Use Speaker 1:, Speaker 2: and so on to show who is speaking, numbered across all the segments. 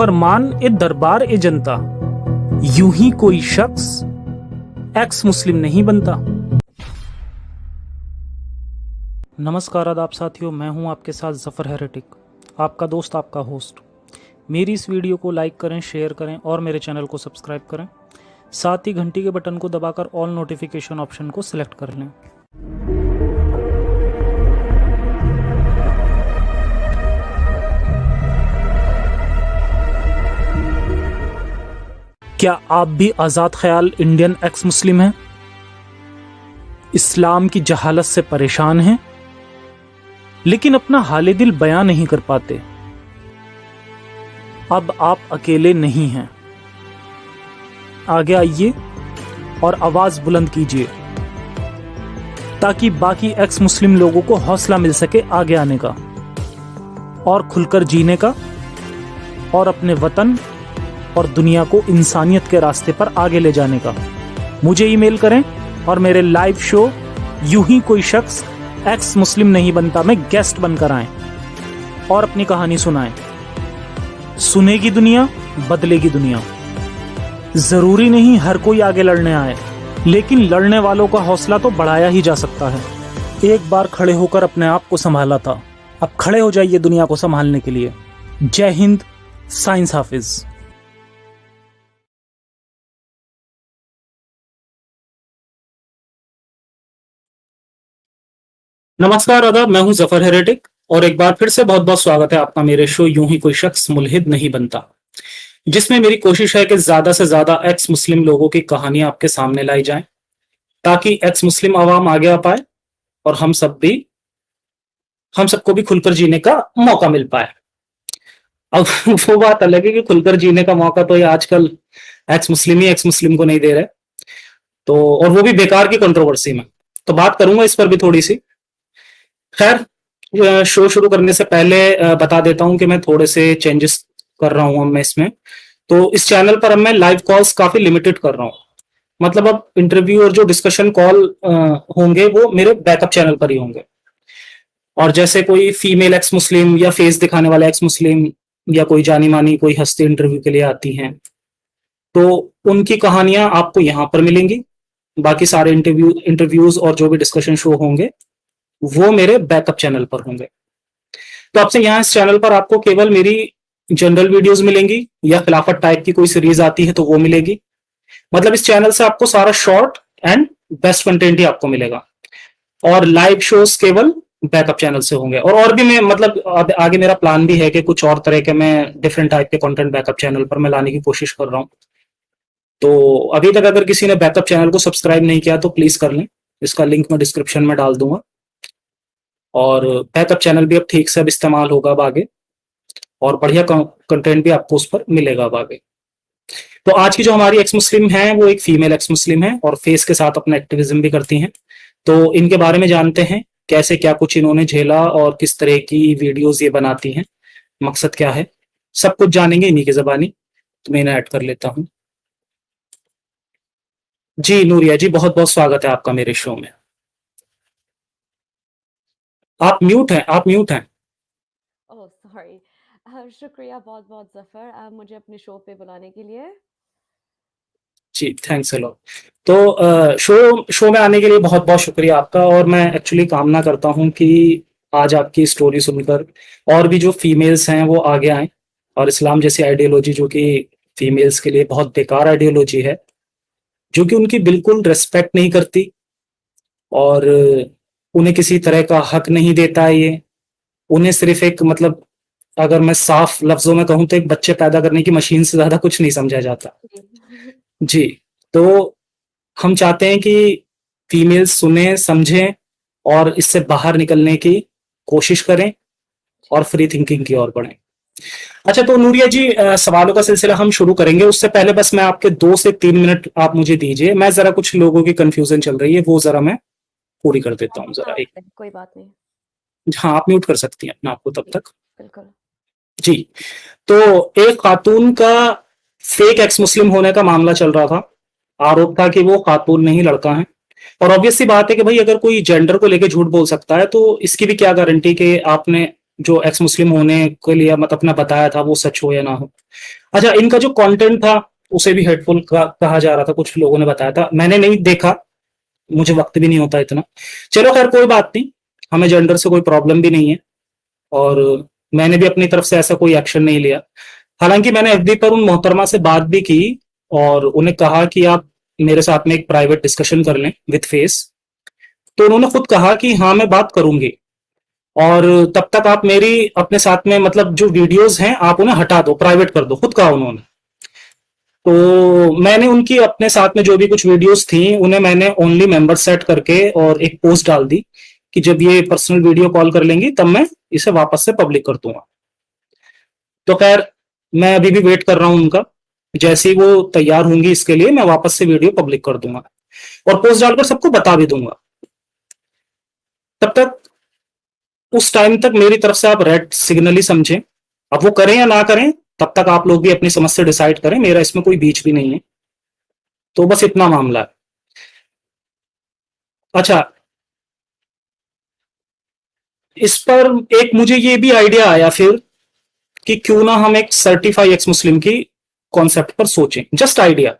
Speaker 1: फरमान ए दरबार ए जनता, यूं ही कोई शख्स एक्स मुस्लिम नहीं बनता। नमस्कार आदाब साथियों, मैं हूं आपके साथ जफर हेरेटिक, आपका दोस्त, आपका होस्ट। मेरी इस वीडियो को लाइक करें, शेयर करें और मेरे चैनल को सब्सक्राइब करें। साथ ही घंटी के बटन को दबाकर ऑल नोटिफिकेशन ऑप्शन को सिलेक्ट कर लें। क्या आप भी आज़ाद ख्याल इंडियन एक्स मुस्लिम हैं? इस्लाम की जहालत से परेशान हैं, लेकिन अपना हाले दिल बयां नहीं कर पाते? अब आप अकेले नहीं हैं। आगे आइए और आवाज बुलंद कीजिए ताकि बाकी एक्स मुस्लिम लोगों को हौसला मिल सके आगे आने का और खुलकर जीने का और अपने वतन और दुनिया को इंसानियत के रास्ते पर आगे ले जाने का। मुझे ईमेल करें और मेरे लाइव शो यूं ही कोई शख्स एक्स मुस्लिम नहीं बनता में गेस्ट बनकर आएं और अपनी कहानी सुनाएं। सुनेगी दुनिया, बदलेगी दुनिया। जरूरी नहीं हर कोई आगे लड़ने आए, लेकिन लड़ने वालों का हौसला तो बढ़ाया ही जा सकता है। एक बार खड़े होकर अपने आप को संभाला था, अब खड़े हो जाइए दुनिया को संभालने के लिए। जय हिंद, साइंस हाफिज। नमस्कार आदाब, मैं हूं जफर हेरेटिक और एक बार फिर से बहुत बहुत स्वागत है आपका मेरे शो यूं ही कोई शख्स मुल्हिद नहीं बनता, जिसमें मेरी कोशिश है कि ज्यादा से ज्यादा एक्स मुस्लिम लोगों की कहानियां आपके सामने लाई जाएं ताकि एक्स मुस्लिम आवाम आगे आ पाए और हम सबको भी खुलकर जीने का मौका मिल पाए। अब वो बात अलग है कि खुलकर जीने का मौका तो ये आजकल एक्स मुस्लिम ही एक्स मुस्लिम को नहीं दे रहे, तो और वो भी बेकार की कंट्रोवर्सी में। तो बात करूंगा इस पर भी थोड़ी सी। खैर, शो शुरू करने से पहले बता देता हूं कि मैं थोड़े से चेंजेस कर रहा हूं मैं इसमें। तो इस चैनल पर अब मैं लाइव कॉल्स काफी लिमिटेड कर रहा हूं। मतलब अब इंटरव्यू और जो डिस्कशन कॉल होंगे वो मेरे बैकअप चैनल पर ही होंगे। और जैसे कोई फीमेल एक्स मुस्लिम या फेस दिखाने वाला एक्स मुस्लिम या कोई जानी मानी कोई हस्ती इंटरव्यू के लिए आती हैं, तो उनकी कहानियां आपको यहाँ पर मिलेंगी। बाकी सारे इंटरव्यूज और जो भी डिस्कशन शो होंगे वो मेरे बैकअप चैनल पर होंगे। तो आपसे यहाँ इस चैनल पर आपको केवल मेरी जनरल वीडियोस मिलेंगी या खिलाफत टाइप की कोई सीरीज आती है तो वो मिलेगी। मतलब इस चैनल से आपको सारा शॉर्ट एंड बेस्ट कंटेंट ही आपको मिलेगा और लाइव शोज केवल बैकअप चैनल से होंगे। और भी मैं मतलब आगे मेरा प्लान भी है कि कुछ और तरह के मैं डिफरेंट टाइप के कंटेंट बैकअप चैनल पर मैं लाने की कोशिश कर रहा हूँ। तो अभी तक अगर किसी ने बैकअप चैनल को सब्सक्राइब नहीं किया तो प्लीज कर लें, इसका लिंक मैं डिस्क्रिप्शन में डाल दूंगा। और बैकअप चैनल भी अब ठीक से अब इस्तेमाल होगा अब आगे, और बढ़िया कंटेंट भी आपको उस पर मिलेगा अब आगे। तो आज की जो हमारी एक्स मुस्लिम है वो एक फीमेल एक्स मुस्लिम है और फेस के साथ अपना एक्टिविज्म भी करती हैं। तो इनके बारे में जानते हैं, कैसे क्या कुछ इन्होंने झेला और किस तरह की वीडियोस ये बनाती हैं, मकसद क्या है, सब कुछ जानेंगे इन्हीं की जबानी। तो मैं इन्हें ऐड कर लेता हूँ। जी नूरिया जी, बहुत बहुत स्वागत है आपका मेरे शो में। आप म्यूट हैं, आप म्यूट हैं।
Speaker 2: Oh sorry. शुक्रिया बहुत बहुत जफर मुझे अपने शो पे बुलाने के लिए।
Speaker 1: जी थैंक्स अ लॉट। तो शो में आने के लिए बहुत बहुत शुक्रिया आपका। और मैं एक्चुअली कामना करता हूं कि आज आपकी स्टोरी सुनकर और भी जो फीमेल्स हैं वो आगे आएं और इस्लाम जैसी आइडियोलॉजी जो कि फीमेल्स के लिए बहुत बेकार आइडियोलॉजी है, जो कि उनकी बिल्कुल रेस्पेक्ट नहीं करती और उन्हें किसी तरह का हक नहीं देता है। ये उन्हें सिर्फ एक मतलब, अगर मैं साफ लफ्जों में कहूं तो एक बच्चे पैदा करने की मशीन से ज्यादा कुछ नहीं समझा जाता। जी, तो हम चाहते हैं कि फीमेल्स सुने, समझें और इससे बाहर निकलने की कोशिश करें और फ्री थिंकिंग की ओर बढ़ें। अच्छा, तो नूरिया जी, सवालों का सिलसिला हम शुरू करेंगे। उससे पहले बस मैं आपके 2 से 3 मिनट आप मुझे दीजिए। मैं जरा कुछ लोगों की कंफ्यूजन चल रही है वो जरा मैं पूरी कर देता हूँ जरा। एक,
Speaker 2: कोई बात नहीं।
Speaker 1: हाँ, आप म्यूट कर सकती हैं अपने आपको तब तक।
Speaker 2: बिल्कुल
Speaker 1: जी, तो एक खातून का फेक एक्स मुस्लिम होने का मामला चल रहा था। आरोप था कि वो खातून नहीं लड़का है। और ऑब्वियस सी बात है कि भाई अगर कोई जेंडर को लेकर झूठ बोल सकता है तो इसकी भी क्या गारंटी कि आपने जो एक्स मुस्लिम होने के लिए मतलब अपना बताया था वो सच हो या ना हो। अच्छा, इनका जो कंटेंट था उसे भी हेटफुल कहा जा रहा था, कुछ लोगों ने बताया था, मैंने नहीं देखा, मुझे वक्त भी नहीं होता इतना। चलो खैर कोई बात नहीं, हमें जेंडर से कोई प्रॉब्लम भी नहीं है, और मैंने भी अपनी तरफ से ऐसा कोई एक्शन नहीं लिया। हालांकि मैंने एफबी पर उन मोहतरमा से बात भी की और उन्हें कहा कि आप मेरे साथ में एक प्राइवेट डिस्कशन कर लें विद फेस। तो उन्होंने खुद कहा कि हाँ मैं बात करूंगी, और तब तक आप मेरी अपने साथ में मतलब जो वीडियोस हैं आप उन्हें हटा दो, प्राइवेट कर दो, खुद कहा उन्होंने। तो मैंने उनकी अपने साथ में जो भी कुछ वीडियोस थी उन्हें मैंने ओनली मेंबर सेट करके और एक पोस्ट डाल दी कि जब ये पर्सनल वीडियो कॉल कर लेंगी तब मैं इसे वापस से पब्लिक कर दूंगा। तो खैर मैं अभी भी वेट कर रहा हूं उनका, जैसे ही वो तैयार होंगी इसके लिए मैं वापस से वीडियो पब्लिक कर दूंगा और पोस्ट डालकर सबको बता भी दूंगा। तब तक उस टाइम तक मेरी तरफ से आप रेड सिग्नल ही समझें, अब वो करें या ना करें तब तक आप लोग भी अपनी समझ से डिसाइड करें, मेरा इसमें कोई बीच भी नहीं है। तो बस इतना मामला है। अच्छा, इस पर एक मुझे ये भी आइडिया आया फिर कि क्यों ना हम एक सर्टिफाई एक्स मुस्लिम की कॉन्सेप्ट पर सोचें, जस्ट आइडिया।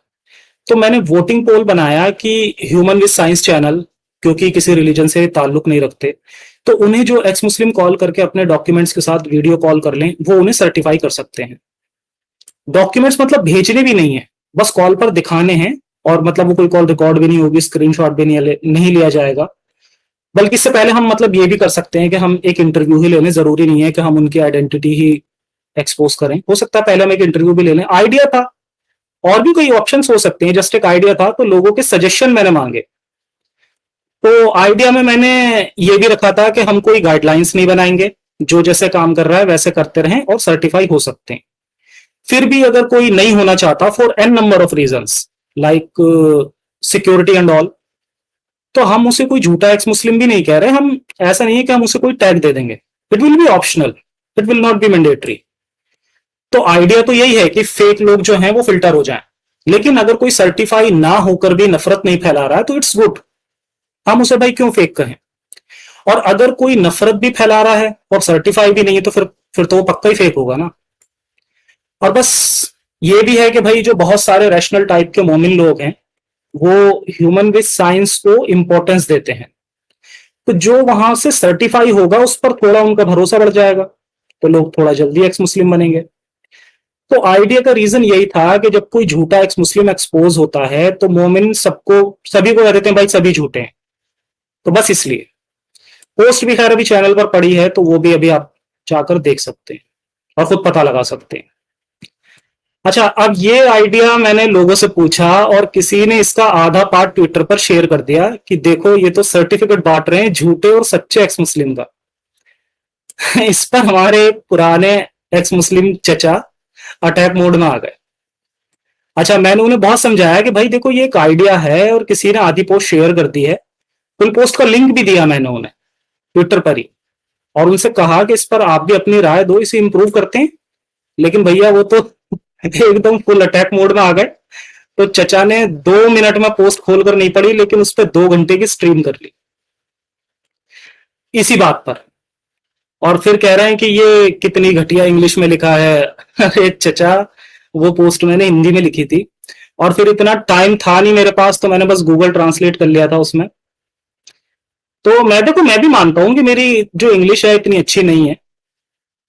Speaker 1: तो मैंने वोटिंग पोल बनाया कि ह्यूमन विद साइंस चैनल, क्योंकि किसी रिलीजन से ताल्लुक नहीं रखते, तो उन्हें जो एक्स मुस्लिम कॉल करके अपने डॉक्यूमेंट्स के साथ वीडियो कॉल कर लें वो उन्हें सर्टिफाई कर सकते हैं। डॉक्यूमेंट्स मतलब भेजने भी नहीं है, बस कॉल पर दिखाने हैं, और मतलब वो कोई कॉल रिकॉर्ड भी नहीं होगी, स्क्रीनशॉट भी नहीं लिया जाएगा। बल्कि इससे पहले हम मतलब ये भी कर सकते हैं कि हम एक इंटरव्यू ही ले लें, जरूरी नहीं है कि हम उनकी आइडेंटिटी ही एक्सपोज करें, हो सकता है पहले हम एक इंटरव्यू भी ले लें। आइडिया था, और भी कई ऑप्शंस हो सकते हैं, जस्ट एक आइडिया था, तो लोगों के सजेशन मैंने मांगे। तो आइडिया में मैंने ये भी रखा था कि हम कोई गाइडलाइंस नहीं बनाएंगे, जो जैसे काम कर रहा है वैसे करते रहें और सर्टिफाई हो सकते हैं। फिर भी अगर कोई नहीं होना चाहता for an number of reasons like security and all, तो हम उसे कोई झूठा एक्स मुस्लिम भी नहीं कह रहे, हम ऐसा नहीं है कि हम उसे कोई टैग दे देंगे, it will be optional, it will not be mandatory. तो आइडिया तो यही है कि फेक लोग जो हैं वो फिल्टर हो जाएं, लेकिन अगर कोई सर्टिफाई ना होकर भी नफरत नहीं फैला रहा है तो इट्स गुड, हम उसे भाई क्यों फेक कहें। और अगर कोई नफरत भी फैला रहा है और सर्टिफाई भी नहीं है तो फिर तो वो पक्का ही फेक होगा ना। और बस ये भी है कि भाई जो बहुत सारे रैशनल टाइप के मोमिन लोग हैं वो ह्यूमन विद साइंस को इंपॉर्टेंस देते हैं, तो जो वहां से सर्टिफाई होगा उस पर थोड़ा उनका भरोसा बढ़ जाएगा, तो लोग थोड़ा जल्दी एक्स मुस्लिम बनेंगे। तो आइडिया का रीजन यही था कि जब कोई झूठा एक्स मुस्लिम एक्सपोज होता है तो मोमिन सभी को कह देते हैं भाई सभी झूठे हैं, तो बस इसलिए। पोस्ट भी खैर अभी चैनल पर पड़ी है, तो वो भी अभी आप जाकर देख सकते हैं और खुद पता लगा सकते हैं। अच्छा, अब ये आइडिया मैंने लोगों से पूछा और किसी ने इसका आधा पार्ट ट्विटर पर शेयर कर दिया कि देखो ये तो सर्टिफिकेट बांट रहे हैं झूठे और सच्चे एक्स मुस्लिम का। इस पर हमारे पुराने एक्स मुस्लिम चचा अटैक मोड में आ गए। अच्छा, मैंने उन्हें बहुत समझाया कि भाई देखो ये एक आइडिया है और किसी ने आधी पोस्ट शेयर कर दी है, उन पोस्ट का लिंक भी दिया मैंने उन्हें ट्विटर पर ही, और उनसे कहा कि इस पर आप भी अपनी राय दो, इसे इंप्रूव करते हैं। लेकिन भैया वो तो एकदम फुल अटैक मोड में आ गए। तो चचा ने 2 मिनट में पोस्ट खोलकर नहीं पढ़ी, लेकिन उस पर 2 घंटे की स्ट्रीम कर ली इसी बात पर, और फिर कह रहे हैं कि ये कितनी घटिया इंग्लिश में लिखा है। अरे चचा, वो पोस्ट मैंने हिंदी में लिखी थी और फिर इतना टाइम था नहीं मेरे पास, तो मैंने बस गूगल ट्रांसलेट कर लिया था उसमें। तो मैं भी मानता हूं कि मेरी जो इंग्लिश है इतनी अच्छी नहीं है।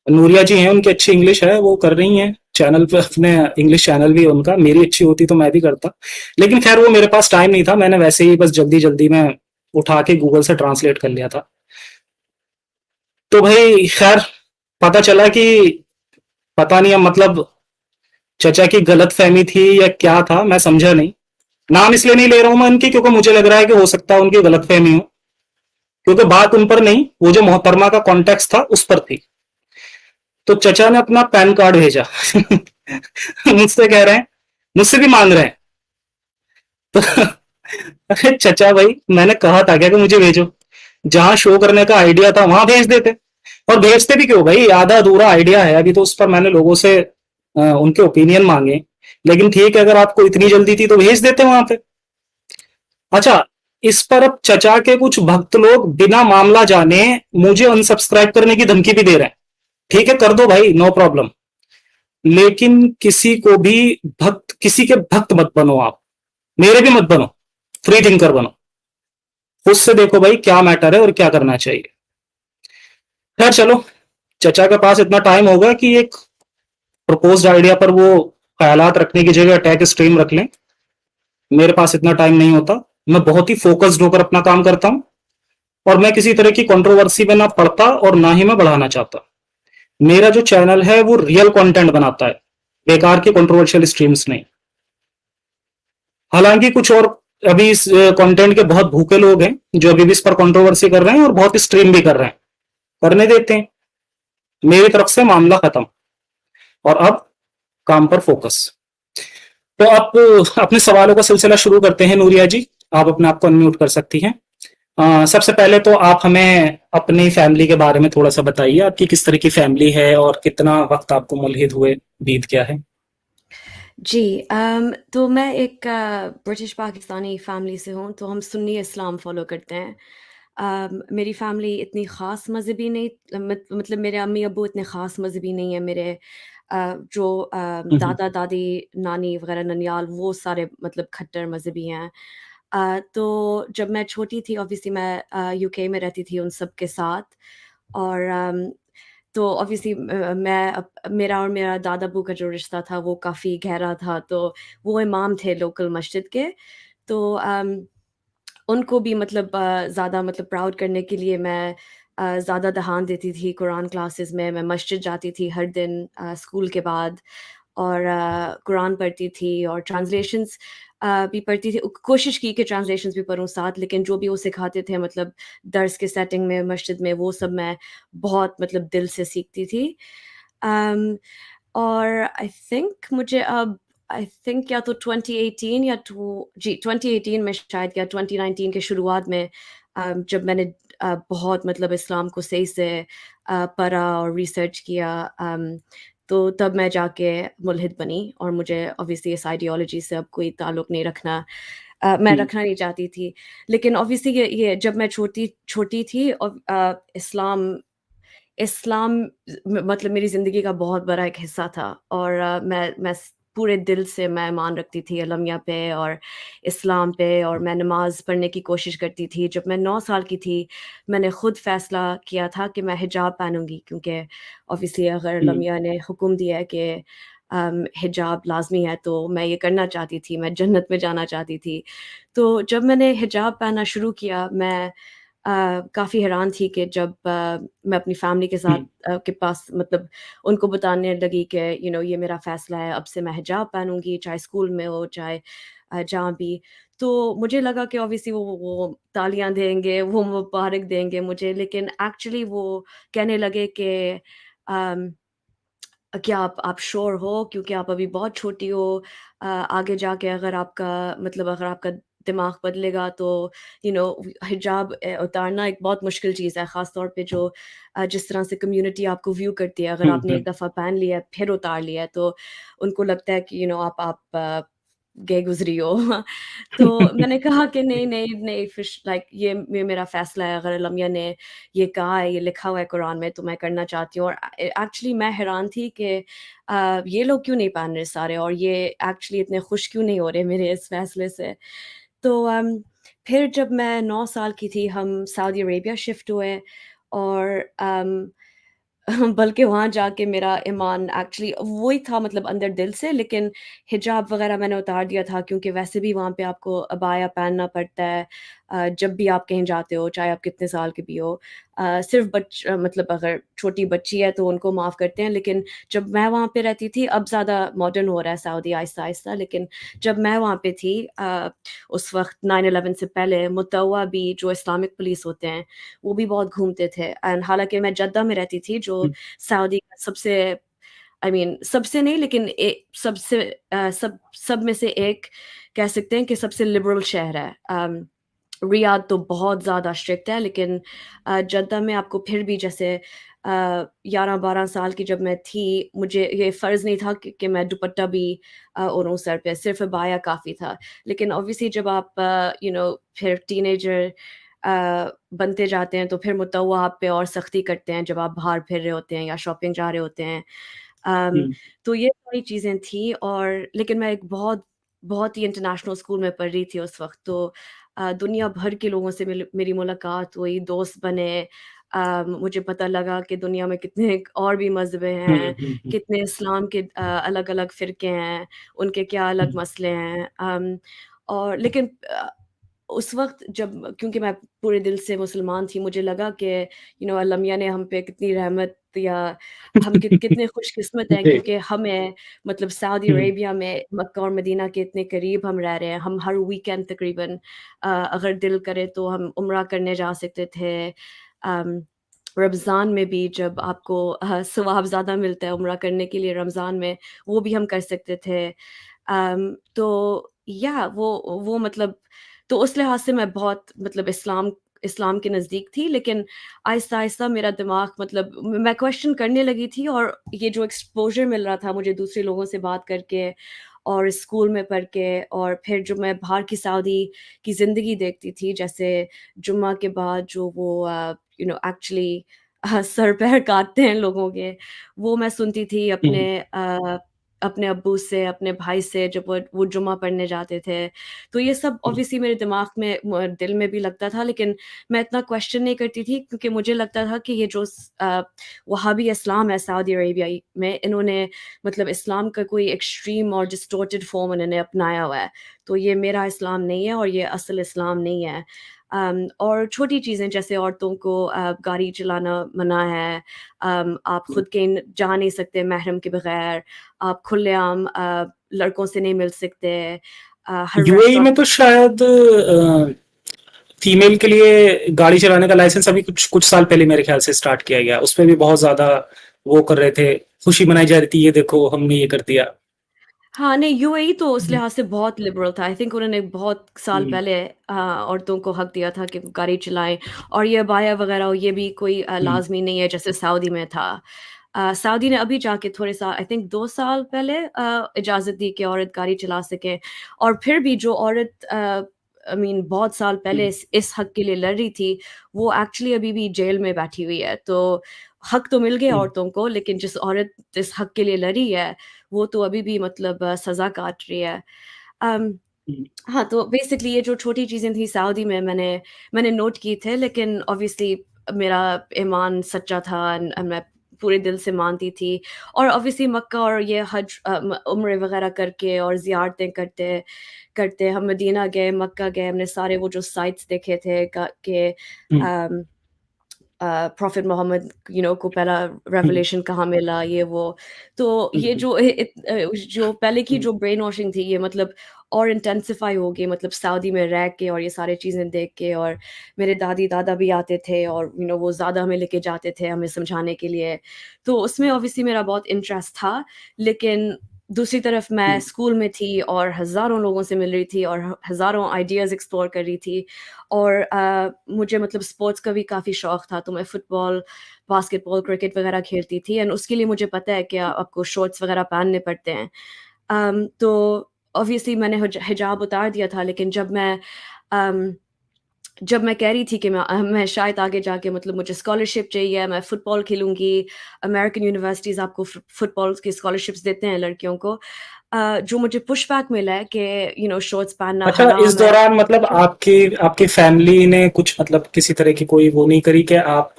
Speaker 1: नूरिया जी हैं, उनकी अच्छी इंग्लिश है, वो कर रही हैं चैनल पे, अपने इंग्लिश चैनल भी है उनका, मेरी अच्छी होती तो मैं भी करता, लेकिन खैर वो मेरे पास टाइम नहीं था, मैंने वैसे ही बस जल्दी जल्दी में उठा के गूगल से ट्रांसलेट कर लिया था। तो भाई खैर पता चला कि पता नहीं, अब मतलब चचा की गलत फहमी थी या क्या था, मैं समझा नहीं। नाम इसलिए नहीं ले रहा हूं मैं उनकी क्योंकि मुझे लग रहा है कि हो सकता है उनकी गलत फहमी हो, क्योंकि बात उन पर नहीं, वो जो मोहतरमा का कॉन्टेक्स्ट था उस पर थी। तो चचा ने अपना पैन कार्ड भेजा। मुझसे कह रहे हैं, मुझसे भी मांग रहे हैं। तो अरे चचा भाई, मैंने कहा था क्या कि मुझे भेजो, जहां शो करने का आइडिया था वहां भेज देते। और भेजते भी क्यों भाई, आधा अधूरा आइडिया है अभी, तो उस पर मैंने लोगों से उनके ओपिनियन मांगे, लेकिन ठीक है अगर आपको इतनी जल्दी थी तो भेज देते वहां पे। अच्छा, इस पर अब चचा के कुछ भक्त लोग बिना मामला जाने मुझे अनसब्सक्राइब करने की धमकी भी दे रहे हैं। ठीक है कर दो भाई, नो प्रॉब्लम, लेकिन किसी को भी किसी के भक्त मत बनो आप, मेरे भी मत बनो, फ्री थिंकर बनो, खुद से देखो भाई क्या मैटर है और क्या करना चाहिए। खैर चलो, चचा के पास इतना टाइम होगा कि एक प्रपोज्ड आइडिया पर वो ख्यालात रखने की जगह अटैक स्ट्रीम रख लें। मेरे पास इतना टाइम नहीं होता, मैं बहुत ही फोकस्ड होकर अपना काम करता हूं, और मैं किसी तरह की कंट्रोवर्सी में ना पड़ता और ना ही मैं बढ़ाना चाहता। मेरा जो चैनल है वो रियल कंटेंट बनाता है, बेकार की कंट्रोवर्शियल स्ट्रीम्स नहीं। हालांकि कुछ और अभी इस कंटेंट के बहुत भूखे लोग हैं जो अभी भी इस पर कंट्रोवर्सी कर रहे हैं और बहुत स्ट्रीम भी कर रहे हैं, करने देते हैं। मेरी तरफ से मामला खत्म, और अब काम पर फोकस। तो आप अपने सवालों का सिलसिला शुरू करते हैं नूरिया जी, आप अपने आप को अनम्यूट कर सकती हैं। सबसे पहले तो आप हमें अपनी फैमिली के बारे में थोड़ा सा बताइए, आपकी किस तरह की फैमिली है और कितना वक्त आपको मुल्हिद हुए बीत गया है।
Speaker 2: जी तो मैं एक ब्रिटिश पाकिस्तानी फैमिली से हूँ, तो हम सुन्नी इस्लाम फ़ॉलो करते हैं। मेरी फैमिली इतनी ख़ास मज़हबी नहीं, मतलब मेरे अम्मी-अब्बू इतने ख़ास मज़हबी नहीं हैं। मेरे जो
Speaker 1: हम्म,
Speaker 2: दादा-दादी, नानी वग़ैरह ननियाल वो सारे मतलब खट्टर मज़हबी हैं। तो जब मैं छोटी थी ऑब्वियसली मैं यूके में रहती थी उन सब के साथ, और तो ऑब्वियसली मैं मेरा और मेरा दादा-अब्बू का जो रिश्ता था वो काफ़ी गहरा था, तो वो इमाम थे लोकल मस्जिद के। तो उनको भी मतलब ज़्यादा मतलब प्राउड करने के लिए मैं ज़्यादा ध्यान देती थी कुरान क्लासेस में, मैं मस्जिद जाती थी हर दिन स्कूल के बाद, और कुरान पढ़ती थी और ट्रांसलेशंस भी पढ़ती थी। कोशिश की कि ट्रांसलेशंस भी पढूँ साथ, लेकिन जो भी वो सिखाते थे मतलब दर्स के सेटिंग में मस्जिद में, वो सब मैं बहुत मतलब दिल से सीखती थी। अम, और आई थिंक या तो 2018 या टू जी 2018 में शायद, या 2019 के शुरुआत में जब मैंने बहुत मतलब इस्लाम को सही से पढ़ा और रिसर्च किया, तो तब मैं जाके मुल्हिद बनी, और मुझे ऑब्वियसली इस आइडियोलॉजी से अब कोई ताल्लुक नहीं रखना, मैं
Speaker 1: हम्म,
Speaker 2: रखना नहीं चाहती थी। लेकिन ऑब्वियसली ये जब मैं छोटी छोटी थी और इस्लाम इस्लाम मतलब मेरी ज़िंदगी का बहुत बड़ा एक हिस्सा था, और मैं पूरे दिल से मैं ईमान रखती थी अलमिया पे और इस्लाम पे, और मैं नमाज़ पढ़ने की कोशिश करती थी। जब मैं 9 साल की थी, मैंने खुद फ़ैसला किया था कि मैं हिजाब पहनूँगी, क्योंकि ऑब्वियसली अगर
Speaker 1: हम्म,
Speaker 2: अलमिया ने हुक्म दिया है कि हिजाब लाज़मी है, तो मैं ये करना चाहती थी, मैं जन्नत में जाना चाहती थी। तो जब मैंने हिजाब पहनना शुरू किया, मैं काफ़ी हैरान थी कि जब मैं अपनी फैमिली के साथ
Speaker 1: हम्म,
Speaker 2: के पास मतलब उनको बताने लगी कि ये मेरा फ़ैसला है, अब से मैं हिजाब पहनूँगी, चाहे स्कूल में हो, चाहे जहाँ भी। तो मुझे लगा कि ऑब्वियसली वो तालियाँ देंगे, वो मुबारक देंगे मुझे, लेकिन एक्चुअली वो कहने लगे कि अम क्या आप श्योर हो? क्योंकि आप अभी बहुत छोटी हो, आगे जाके अगर आपका दिमाग बदलेगा तो हिजाब हिजाब उतारना एक बहुत मुश्किल चीज़ है, ख़ास तौर पे जो जिस तरह से कम्युनिटी आपको व्यू करती है। अगर
Speaker 1: हम्म,
Speaker 2: आपने एक दफ़ा पहन लिया है, फिर उतार लिया है, तो उनको लगता है कि आप गए गुज़री हो। तो मैंने कहा कि नहीं, नहीं, नहीं, ये मेरा फ़ैसला है, अगर लम्या ने ये कहा है, ये लिखा हुआ है कुरान में, तो मैं करना चाहती हूँ। और एक्चुअली मैं हैरान थी कि ये लोग क्यों नहीं पहन रहे सारे, और ये एक्चुअली इतने खुश क्यों नहीं हो रहे मेरे इस फ़ैसले से। तो फिर जब मैं 9 साल की थी, हम सऊदी अरेबिया शिफ्ट हुए, और बल्कि वहाँ जाके मेरा ईमान एक्चुअली वही था मतलब अंदर दिल से, लेकिन हिजाब वग़ैरह मैंने उतार दिया था, क्योंकि वैसे भी वहाँ पे आपको अबाया पहनना पड़ता है जब भी आप कहीं जाते हो, चाहे आप कितने साल के भी हो। सिर्फ़ मतलब अगर छोटी बच्ची है तो उनको माफ़ करते हैं, लेकिन जब मैं वहाँ पे रहती थी, अब ज़्यादा मॉडर्न हो रहा है सऊदी आहिस्ता-आहिस्ता, लेकिन जब मैं वहाँ पे थी उस वक़्त 9/11 से पहले मुतव्वा भी जो इस्लामिक पुलिस होते हैं, वो भी बहुत घूमते थे। एंड हालाँकि मैं जद्दा में रहती थी, जो सऊदी का सबसे सबसे नहीं, लेकिन सबसे सब में से एक कह सकते हैं कि सबसे लिबरल शहर है। रियाद तो बहुत ज़्यादा स्ट्रिक्ट है, लेकिन जद्दा में आपको फिर भी जैसे 11-12 साल की जब मैं थी, मुझे ये फ़र्ज़ नहीं था कि मैं दुपट्टा भी ओढ़ूँ सर पे, सिर्फ़ अबाया काफ़ी था। लेकिन ऑब्वियसली जब आप फिर टीनेजर बनते जाते हैं तो फिर मुतव्वा आप पे और सख्ती करते हैं जब आप बाहर फिर रहे होते हैं या शॉपिंग जा रहे होते हैं। अम,
Speaker 1: हुँ,
Speaker 2: तो ये सारी चीज़ें थी और लेकिन मैं एक बहुत बहुत ही इंटरनेशनल स्कूल में पढ़ रही थी उस वक़्त तो दुनिया भर के लोगों से मेरी मुलाकात हुई, दोस्त बने। मुझे पता लगा कि दुनिया में कितने और भी मज़हबें
Speaker 1: हुँ,
Speaker 2: हैं,
Speaker 1: हुँ, हुँ,
Speaker 2: कितने इस्लाम के अलग-अलग फ़िरके हैं, उनके क्या अलग
Speaker 1: हुँ,
Speaker 2: मसले हैं। और लेकिन उस वक़्त जब क्योंकि मैं पूरे दिल से मुसलमान थी, मुझे लगा कि अल्लाह मियाँ ने हम पे कितनी रहमत या हम कितने खुशकिस्मत हैं
Speaker 1: जी,
Speaker 2: क्योंकि हमें मतलब सऊदी
Speaker 1: हुँ,
Speaker 2: अरेबिया में मक्का और मदीना के इतने करीब हम रह रहे हैं। हम हर वीकेंड तकरीबन अगर दिल करे तो हम उम्रा करने जा सकते थे। अम, रमज़ान में भी जब आपको सवाब ज़्यादा मिलता है उम्रा करने के लिए रमज़ान में, वो भी हम कर सकते थे। तो या वो मतलब तो उस लिहाज से मैं बहुत मतलब इस्लाम के नज़दीक थी, लेकिन आहिस्ता-आहिस्ता मेरा दिमाग मतलब मैं क्वेश्चन करने लगी थी और ये जो एक्सपोज़र मिल रहा था मुझे दूसरे लोगों से बात करके और स्कूल में पढ़ के और फिर जो मैं बाहर की सऊदी की ज़िंदगी देखती थी, जैसे जुम्मा के बाद जो वो एक्चुअली सर-पैर काटते हैं लोगों के, वो मैं सुनती थी
Speaker 1: हुँ,
Speaker 2: अपने अब्बू से, अपने भाई से जब वो जुम्मा पढ़ने जाते थे। तो ये सब
Speaker 1: हुँ,
Speaker 2: ऑब्वियसली मेरे दिमाग में दिल में भी लगता था लेकिन मैं इतना क्वेश्चन नहीं करती थी क्योंकि मुझे लगता था कि ये जो वहाबी इस्लाम है सऊदी अरेबिया में इन्होंने मतलब इस्लाम का कोई एक्सट्रीम और डिस्टॉर्टेड फॉर्म इन्होंने अपनाया हुआ है। तो ये मेरा इस्लाम नहीं है और ये असल इस्लाम नहीं है। और छोटी चीज़ें जैसे औरतों को गाड़ी चलाना मना है। आप
Speaker 1: हुँ।
Speaker 2: खुद कहीं जा नहीं सकते महरम के बगैर। आप खुलेआम लड़कों से नहीं मिल सकते। हर
Speaker 1: यूएई
Speaker 2: रेस्टोरेंट
Speaker 1: में तो शायद फीमेल के लिए गाड़ी चलाने का लाइसेंस अभी कुछ कुछ साल पहले मेरे ख्याल से स्टार्ट किया गया। उसपे भी बहुत ज़्यादा वो कर रहे थे, खुशी मनाई जा रही थी, ये देखो हमने ये कर दिया।
Speaker 2: हाँ, नहीं यूएई तो उस
Speaker 1: हुँ,
Speaker 2: लिहाज से बहुत लिबरल था। आई थिंक उन्होंने बहुत साल
Speaker 1: हुँ,
Speaker 2: पहले औरतों को हक दिया था कि वो गाड़ी चलाएँ और ये अबाया वग़ैरह हो ये भी कोई
Speaker 1: हुँ,
Speaker 2: लाज़मी नहीं है जैसे सऊदी में था। सऊदी ने अभी जाके थोड़े सा आई थिंक 2 साल पहले इजाज़त दी कि औरत गाड़ी चला सके और फिर भी जो औरत आई मीन बहुत साल
Speaker 1: हुँ,
Speaker 2: पहले इस हक के लिए लड़ रही थी, वो एक्चुअली अभी भी जेल में बैठी हुई है। तो हक तो मिल गया
Speaker 1: हुँ,
Speaker 2: औरतों को लेकिन जिस औरत इस हक के लिए लड़ी है वो तो अभी भी मतलब सज़ा काट रही है। अम,
Speaker 1: हुँ,
Speaker 2: हाँ, तो बेसिकली ये जो छोटी चीज़ें थी सऊदी में मैंने नोट की थे लेकिन ऑब्वियसली मेरा ईमान सच्चा था एंड मैं पूरे दिल से मानती थी और ऑब्वियसली मक्का और ये हज उम्रे वग़ैरह करके और ज़ियारतें करते करते हम मदीना गए, मक्का गए, हमने सारे वो जो साइट्स देखे थे
Speaker 1: हुँ,
Speaker 2: अम प्रॉफ़ेट मोहम्मद को पहला
Speaker 1: हुँ,
Speaker 2: रेवलेशन कहाँ मिला ये वो। तो
Speaker 1: हुँ,
Speaker 2: ये
Speaker 1: हुँ,
Speaker 2: जो पहले की
Speaker 1: हुँ,
Speaker 2: जो ब्रेन वॉशिंग थी ये मतलब और इंटेंसिफ़ाई हो गई मतलब सऊदी में रह के और ये सारी चीज़ें देख के और मेरे दादी-दादा भी आते थे और वो ज़्यादा हमें लेके जाते थे हमें समझाने के लिए। तो उसमें ऑब्वियसली मेरा बहुत इंटरेस्ट था, लेकिन दूसरी तरफ मैं
Speaker 1: हुँ,
Speaker 2: स्कूल में थी और हज़ारों लोगों से मिल रही थी और हज़ारों आइडियाज़ एक्सप्लोर कर रही थी। और मुझे मतलब स्पोर्ट्स का भी काफ़ी शौक था, तो मैं फुटबॉल, बास्केटबॉल, क्रिकेट वगैरह खेलती थी एंड उसके लिए मुझे पता है कि आपको शॉर्ट्स वगैरह पहनने पड़ते हैं। तो ऑब्वियसली मैंने हिजाब उतार दिया था, लेकिन अम, जब मैं कह रही थी कि मैं शायद आगे जाके मतलब मुझे स्कॉलरशिप चाहिए, मैं फुटबॉल खेलूँगी, अमेरिकन यूनिवर्सिटीज़ आपको फुटबॉल की स्कॉलरशिप्स देते हैं लड़कियों को। जो मुझे पुशबैक मिला है कि शॉर्ट्स पहनना
Speaker 1: अच्छा, इस
Speaker 2: हराम है।
Speaker 1: दौरान मतलब आपकी आपकी फैमिली ने कुछ मतलब किसी तरह की कोई वो नहीं करी कि आप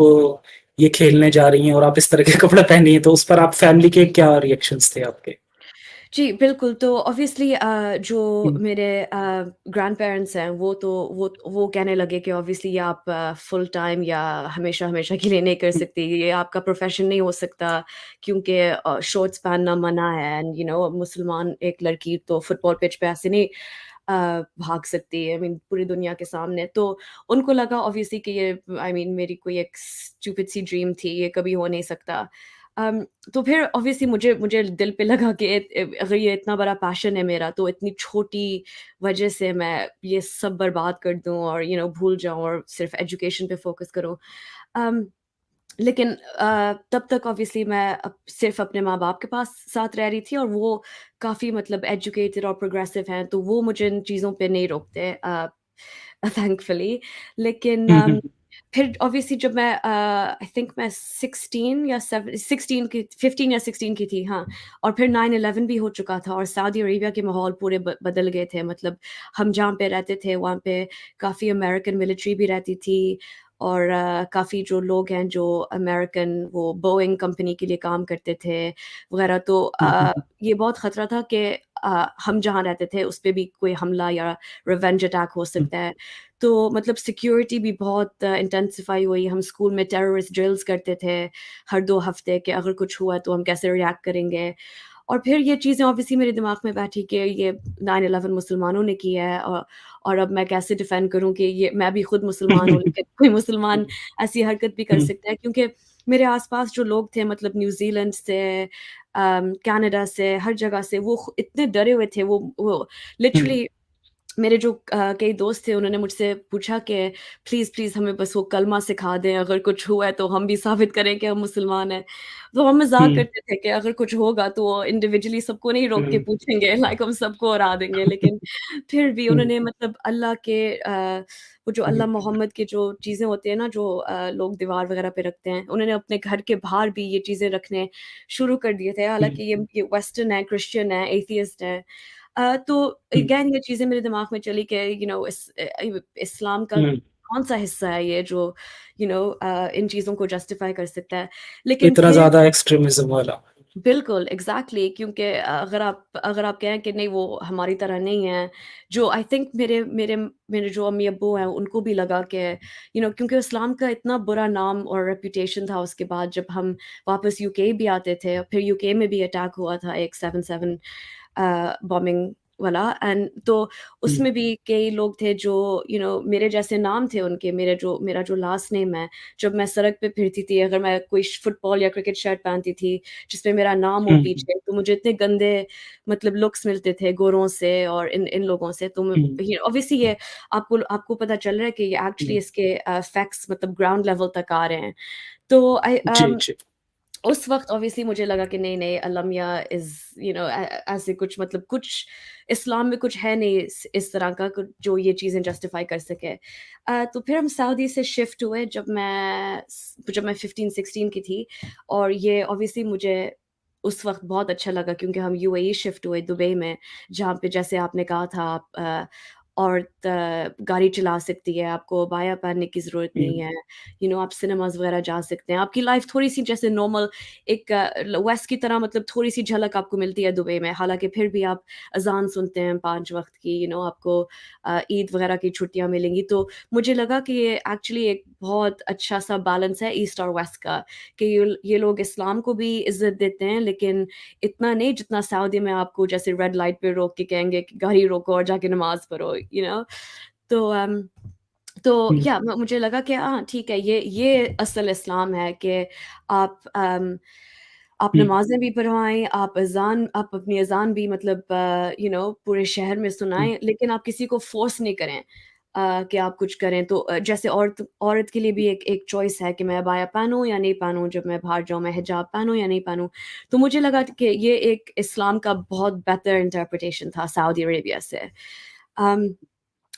Speaker 1: ये खेलने जा रही हैं और आप इस तरह के कपड़े पहनी हैं, तो उस पर आप फैमिली के क्या रिएक्शंस थे आपके?
Speaker 2: जी, बिल्कुल, तो ऑब्वियसली जो
Speaker 1: हुँ,
Speaker 2: मेरे ग्रैंड-पेरेंट्स हैं, वो कहने लगे कि ऑब्वियसली आप फुल टाइम या हमेशा-हमेशा के लिए नहीं कर
Speaker 1: हुँ,
Speaker 2: सकती, ये आपका प्रोफ़ेशन नहीं हो सकता क्योंकि शॉर्ट्स पहनना मना है एंड मुसलमान एक लड़की तो फुटबॉल पिच पे ऐसे नहीं भाग सकती है, आई मीन पूरी दुनिया के सामने। तो उनको लगा ऑब्वियसली कि ये आई मीन मेरी कोई एक स्टूपिड सी ड्रीम थी, ये कभी हो नहीं सकता। अम, तो फिर ऑब्वियसली मुझे मुझे दिल पे लगा कि अगर ये इतना बड़ा पैशन है मेरा, तो इतनी छोटी वजह से मैं ये सब बर्बाद कर दूँ और भूल जाऊँ और सिर्फ़ एजुकेशन पे फ़ोकस करूँ। अम, लेकिन तब तक ऑब्वियसली मैं सिर्फ़ अपने माँ-बाप के पास साथ रह रही थी और वो काफ़ी मतलब एजुकेटेड और प्रोग्रेसिव हैं, तो वो मुझे इन चीज़ों पे नहीं रोकते। थैंकफुली। लेकिन
Speaker 1: हुँ, हुँ,
Speaker 2: फिर ऑब्वियसली जब मैं आई थिंक मैं 16 या 16 की 15 या 16 की थी, हाँ। और फिर 9/11 भी हो चुका था और सऊदी अरेबिया के माहौल पूरे बदल गए थे। मतलब हम जहाँ पे रहते थे वहाँ पे काफ़ी अमेरिकन मिलिट्री भी रहती थी और काफ़ी जो लोग हैं जो अमेरिकन वो बोइंग कंपनी के लिए काम करते थे वगैरह। तो
Speaker 1: हुँ, हुँ,
Speaker 2: ये बहुत ख़तरा था कि हम जहाँ रहते थे उस पे भी कोई हमला या रिवेंज अटैक हो
Speaker 1: हुँ,
Speaker 2: सकता है। तो मतलब सिक्योरिटी भी बहुत इंटेंसिफ़ाई हुई। हम स्कूल में टेररिस्ट ड्रिल्स करते थे हर 2 हफ़्ते कि अगर कुछ हुआ तो हम कैसे रिएक्ट करेंगे। और फिर ये चीज़ें ऑब्वियसली मेरे दिमाग में बैठी कि ये 9/11 मुसलमानों ने किया है और अब मैं कैसे डिफेंड करूँ कि ये मैं भी खुद मुसलमान हूँ, लेकिन कोई मुसलमान ऐसी हरकत भी कर
Speaker 1: हुँ,
Speaker 2: सकता है। क्योंकि मेरे आस-पास जो लोग थे मतलब न्यूज़ीलैंड से कनाडा से, हर जगह से वो इतने डरे हुए थे। वो
Speaker 1: हुँ,
Speaker 2: लिटरली मेरे जो कई दोस्त थे उन्होंने मुझसे पूछा कि प्लीज़ हमें बस वो कलमा सिखा दें, अगर कुछ हुआ है तो हम भी साबित करें कि हम मुसलमान हैं। तो हम मज़ाक
Speaker 1: हुँ,
Speaker 2: करते थे कि अगर कुछ होगा तो वो इंडिविजुअली सबको नहीं रोक के
Speaker 1: हुँ,
Speaker 2: पूछेंगे, लाइक हम सबको हरा देंगे। लेकिन फिर भी
Speaker 1: हुँ,
Speaker 2: उन्होंने मतलब अल्लाह के वो जो
Speaker 1: हुँ,
Speaker 2: अल्लाह मोहम्मद की जो चीज़ें होती हैं ना जो लोग दीवार वग़ैरह पे रखते हैं, उन्होंने अपने घर के बाहर भी ये चीज़ें रखने शुरू कर दिए थे।
Speaker 1: हुँ,
Speaker 2: हालाँकि ये वेस्टर्न है, क्रिश्चियन है, एथियस्ट है। तो
Speaker 1: हुँ,
Speaker 2: अगेन ये चीज़ें मेरे दिमाग में चली कि इस्लाम का
Speaker 1: हुँ।
Speaker 2: कौन-सा हिस्सा है ये जो इन चीज़ों को जस्टिफ़ाई कर सकता है। लेकिन
Speaker 1: इतना
Speaker 2: फिर
Speaker 1: ज़्यादा एक्सट्रीमिज़्म वाला।
Speaker 2: बिल्कुल, एग्ज़ैक्टली। क्योंकि अगर आप कहें कि नहीं वो हमारी तरह नहीं है, जो आई थिंक मेरे मेरे मेरे जो अम्मी-अब्बू हैं उनको भी लगा कि क्योंकि इस्लाम का इतना बुरा नाम और रेपुटेशन था उसके बाद जब हम वापस यूके भी आते थे, फिर यूके में भी अटैक हुआ था एक 7/7 बॉम्बिंग वाला। एंड तो
Speaker 1: हुँ,
Speaker 2: उसमें भी कई लोग थे जो मेरे जैसे नाम थे उनके, मेरा जो लास्ट नेम है, जब मैं सड़क पे फिरती थी, अगर मैं कोई फुटबॉल या क्रिकेट शर्ट पहनती थी जिसपे मेरा नाम हो
Speaker 1: हुँ,
Speaker 2: पीछे, तो मुझे इतने गंदे मतलब लुक्स मिलते थे गोरों से और इन इन लोगों से। तो
Speaker 1: हुँ,
Speaker 2: ऑब्वियसली ये आपको आपको पता चल रहा है कि ये एक्चुअली
Speaker 1: हुँ।
Speaker 2: इसके फैक्ट्स मतलब ग्राउंड लेवल तक आ रहे हैं। तो
Speaker 1: जी, जी।
Speaker 2: उस वक़्त ऑब्वियसली मुझे लगा कि नहीं अल्लामिया इज़ ऐसे कुछ मतलब कुछ इस्लाम में कुछ है नहीं इस तरह का कुछ जो ये चीज़ें जस्टिफ़ाई कर सके। तो फिर हम सऊदी से शिफ्ट हुए जब मैं 15-16 की थी। और ये ऑब्वियसली मुझे उस वक़्त बहुत अच्छा लगा क्योंकि हम यूएई शिफ्ट हुए दुबई में, जहाँ पे जैसे आपने कहा था आप औरत गाड़ी चला सकती है, आपको अबाया पहनने की ज़रूरत नहीं
Speaker 1: हुँ,
Speaker 2: है। आप सिनेमाज़ वग़ैरह जा सकते हैं। आपकी लाइफ़ थोड़ी-सी जैसे नॉर्मल एक वेस्ट की तरह मतलब थोड़ी-सी झलक आपको मिलती है दुबई में। हालाँकि फिर भी आप अज़ान सुनते हैं 5 वक़्त की, आपको ईद वग़ैरह की छुट्टियाँ मिलेंगी। तो मुझे लगा कि ये एक्चुअली एक बहुत अच्छा-सा बैलेंस है ईस्ट और वेस्ट का, कि ये लोग इस्लाम को भी इज़्ज़त देते हैं, लेकिन इतना नहीं जितना सऊदी में आपको जैसे रेड लाइट पे रोक के कहेंगे कि गाड़ी रोको और जाके नमाज़ पढ़ो, तो
Speaker 1: हुँ,
Speaker 2: मुझे लगा कि हाँ, ठीक है, ये असल इस्लाम है कि आप
Speaker 1: हुँ,
Speaker 2: नमाज़ें भी पढ़वाएँ, आप अपनी अज़ान भी मतलब पूरे शहर में
Speaker 1: हुँ,
Speaker 2: सुनाएँ, लेकिन आप किसी को फ़ोर्स नहीं करें कि आप कुछ करें। तो जैसे औरत के लिए भी एक चॉइस है कि मैं अबाया पहनूँ या नहीं पहनूँ, जब मैं बाहर जाऊँ, मैं हिजाब पहनूँ या नहीं पहनूँ। तो मुझे लगा कि ये एक इस्लाम का बहुत बेहतर इंटरप्रिटेशन था सऊदी अरेबिया से। अम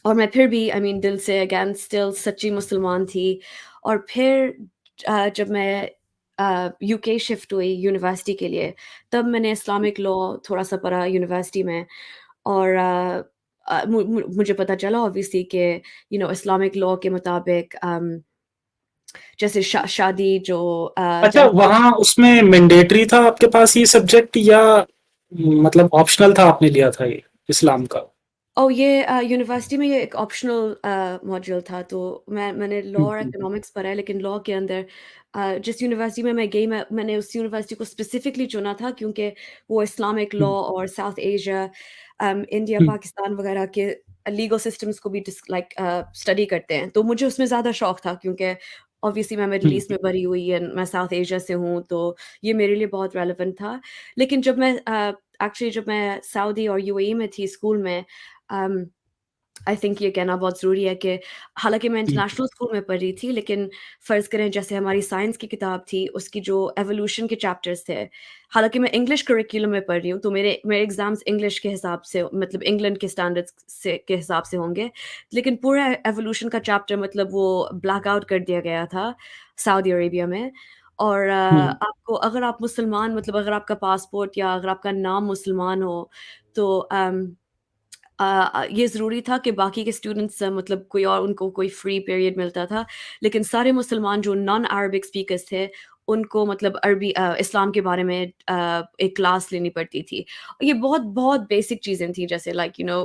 Speaker 2: और मैं फिर भी दिल से अगेन स्टिल सच्ची मुसलमान थी। और फिर जब मैं यूके शिफ्ट हुई यूनिवर्सिटी के लिए, तब मैंने इस्लामिक लॉ थोड़ा-सा पढ़ा यूनिवर्सिटी में। और मुझे पता चला ऑब्वियसली कि इस्लामिक लॉ के मुताबिक जैसे शादी जो
Speaker 1: अच्छा,
Speaker 2: जैसे
Speaker 1: वहाँ उसमें मैंडेटरी था आपके पास ये सब्जेक्ट या मतलब ऑप्शनल था आपने लिया था ये इस्लाम का?
Speaker 2: ये यूनिवर्सिटी में ये एक ऑप्शनल मॉड्यूल था। तो मैंने लॉ
Speaker 1: हुँ,
Speaker 2: और
Speaker 1: हुँ, हुँ,
Speaker 2: इकोनॉमिक्स पढ़ा है, लेकिन लॉ के अंदर जिस यूनिवर्सिटी में मैं गई, मैंने उस यूनिवर्सिटी को स्पेसिफिकली चुना था क्योंकि वो इस्लामिक लॉ
Speaker 1: हुँ,
Speaker 2: और साउथ एशिया, इंडिया,
Speaker 1: हुँ,
Speaker 2: पाकिस्तान वगैरह के लीगल सिस्टम्स को भी स्टडी करते हैं। तो मुझे उसमें ज़्यादा शौक था क्योंकि ऑब्वियसली मैं मिडल
Speaker 1: हुँ,
Speaker 2: ईस्ट में बड़ी हुई एंड मैं साउथ एशिया से हूँ, तो ये मेरे लिए बहुत रेलेवेंट था। लेकिन जब मैं सऊदी और यूएई में थी स्कूल में, अम आई थिंक ये कहना बहुत ज़रूरी है कि हालाँकि मैं
Speaker 1: हुँ,
Speaker 2: इंटरनेशनल स्कूल में पढ़ रही थी, लेकिन फ़र्ज़ करें जैसे हमारी साइंस की किताब थी, उसकी जो एवोल्यूशन के चैप्टर्स थे, हालाँकि मैं इंग्लिश करिकुलम में पढ़ रही हूँ, तो मेरे मेरे एग्ज़ाम्स इंग्लिश के हिसाब से मतलब इंग्लैंड के स्टैंडर्ड्स से के हिसाब से होंगे। लेकिन पूरा एवोल्यूशन का चैप्टर मतलब वो ब्लैक आउट कर दिया गया था सऊदी अरेबिया में। और
Speaker 1: हुँ,
Speaker 2: आपको अगर आप मुसलमान मतलब अगर आपका पासपोर्ट या अगर आपका नाम मुसलमान हो, तो ये ज़रूरी था कि बाकी के स्टूडेंट्स मतलब कोई और उनको कोई फ्री पीरियड मिलता था, लेकिन सारे मुसलमान जो नॉन अरबिक स्पीकर्स थे, उनको मतलब इस्लाम के बारे में एक क्लास लेनी पड़ती थी। ये बहुत बेसिक चीज़ें थी जैसे लाइक यू नो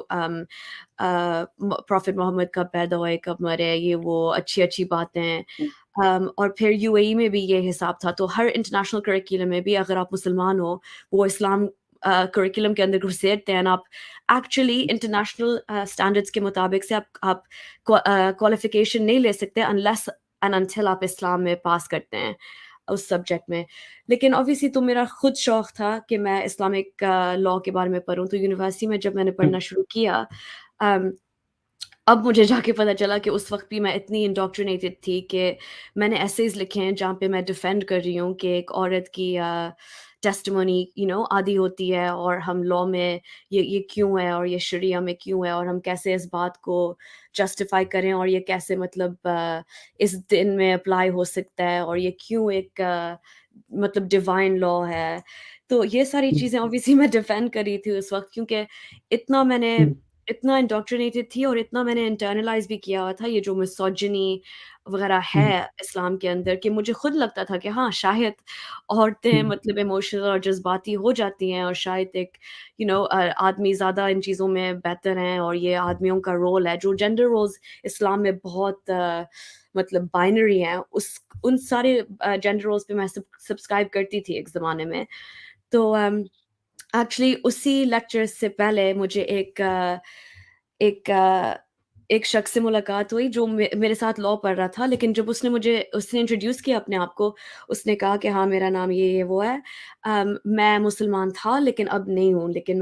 Speaker 2: प्रॉफ़ेट मोहम्मद कब पैदा हुए, कब मरे, ये वो अच्छी-अच्छी बातें।
Speaker 1: हुँ,
Speaker 2: और फिर यूएई में भी ये हिसाब था, तो हर इंटरनेशनल करिकुलम में भी अगर आप मुसलमान हो, वो इस्लाम करिकुलम के अंदर घुसेड़ते हैं, आप एक्चुअली इंटरनेशनल स्टैंडर्ड्स के मुताबिक से आप क्वालिफ़िकेशन नहीं ले सकते अनलेस एंड अंटिल आप इस्लाम में पास करते हैं, उस सब्जेक्ट में। लेकिन ऑब्वियसली तो मेरा खुद शौक था कि मैं इस्लामिक लॉ के बारे में पढूँ, तो यूनिवर्सिटी में जब मैंने
Speaker 1: हुँ,
Speaker 2: पढ़ना शुरू किया अम अब मुझे जाके पता चला कि उस वक़्त भी मैं इतनी इंडोक्ट्रिनेटेड थी कि मैंने एसेज़ लिखे हैं जहाँ पे मैं डिफेंड कर रही हूँ कि एक औरत की टेस्टिमनी यू नो आदी होती है और हम लॉ में ये क्यों है और ये शरिया में क्यों है और हम कैसे इस बात को जस्टिफ़ाई करें और ये कैसे मतलब इस दिन में अप्लाई हो सकता है और ये क्यों एक मतलब डिवाइन लॉ है। तो ये सारी
Speaker 1: हुँ,
Speaker 2: चीज़ें ऑब्वियसली मैं डिफेंड कर रही थी उस वक़्त क्योंकि इतना मैंने
Speaker 1: हुँ,
Speaker 2: इतना इंडोक्ट्रिनेटेड थी और इतना मैंने इंटरनलाइज़ भी किया हुआ था ये जो मिसोजिनी वग़ैरह है
Speaker 1: हुँ,
Speaker 2: इस्लाम के अंदर कि मुझे खुद लगता था कि हाँ, शायद औरतें
Speaker 1: हुँ,
Speaker 2: मतलब इमोशनल और जज़्बाती हो जाती हैं और शायद एक आदमी ज़्यादा इन चीज़ों में बेहतर हैं और ये आदमियों का रोल है। जो जेंडर रोल्स इस्लाम में बहुत मतलब बाइनरी हैं, उन सारे जेंडर रोल्स पे मैं सब्सक्राइब करती थी एक ज़माने में। तो एक्चुअली उसी लेक्चर से पहले मुझे एक एक शख्स से मुलाकात हुई जो मेरे साथ लॉ पढ़ रहा था, लेकिन जब उसने इंट्रोड्यूस किया अपने आप को, उसने कहा कि हाँ, मेरा नाम ये वो है। मैं मुसलमान था लेकिन अब नहीं हूँ, लेकिन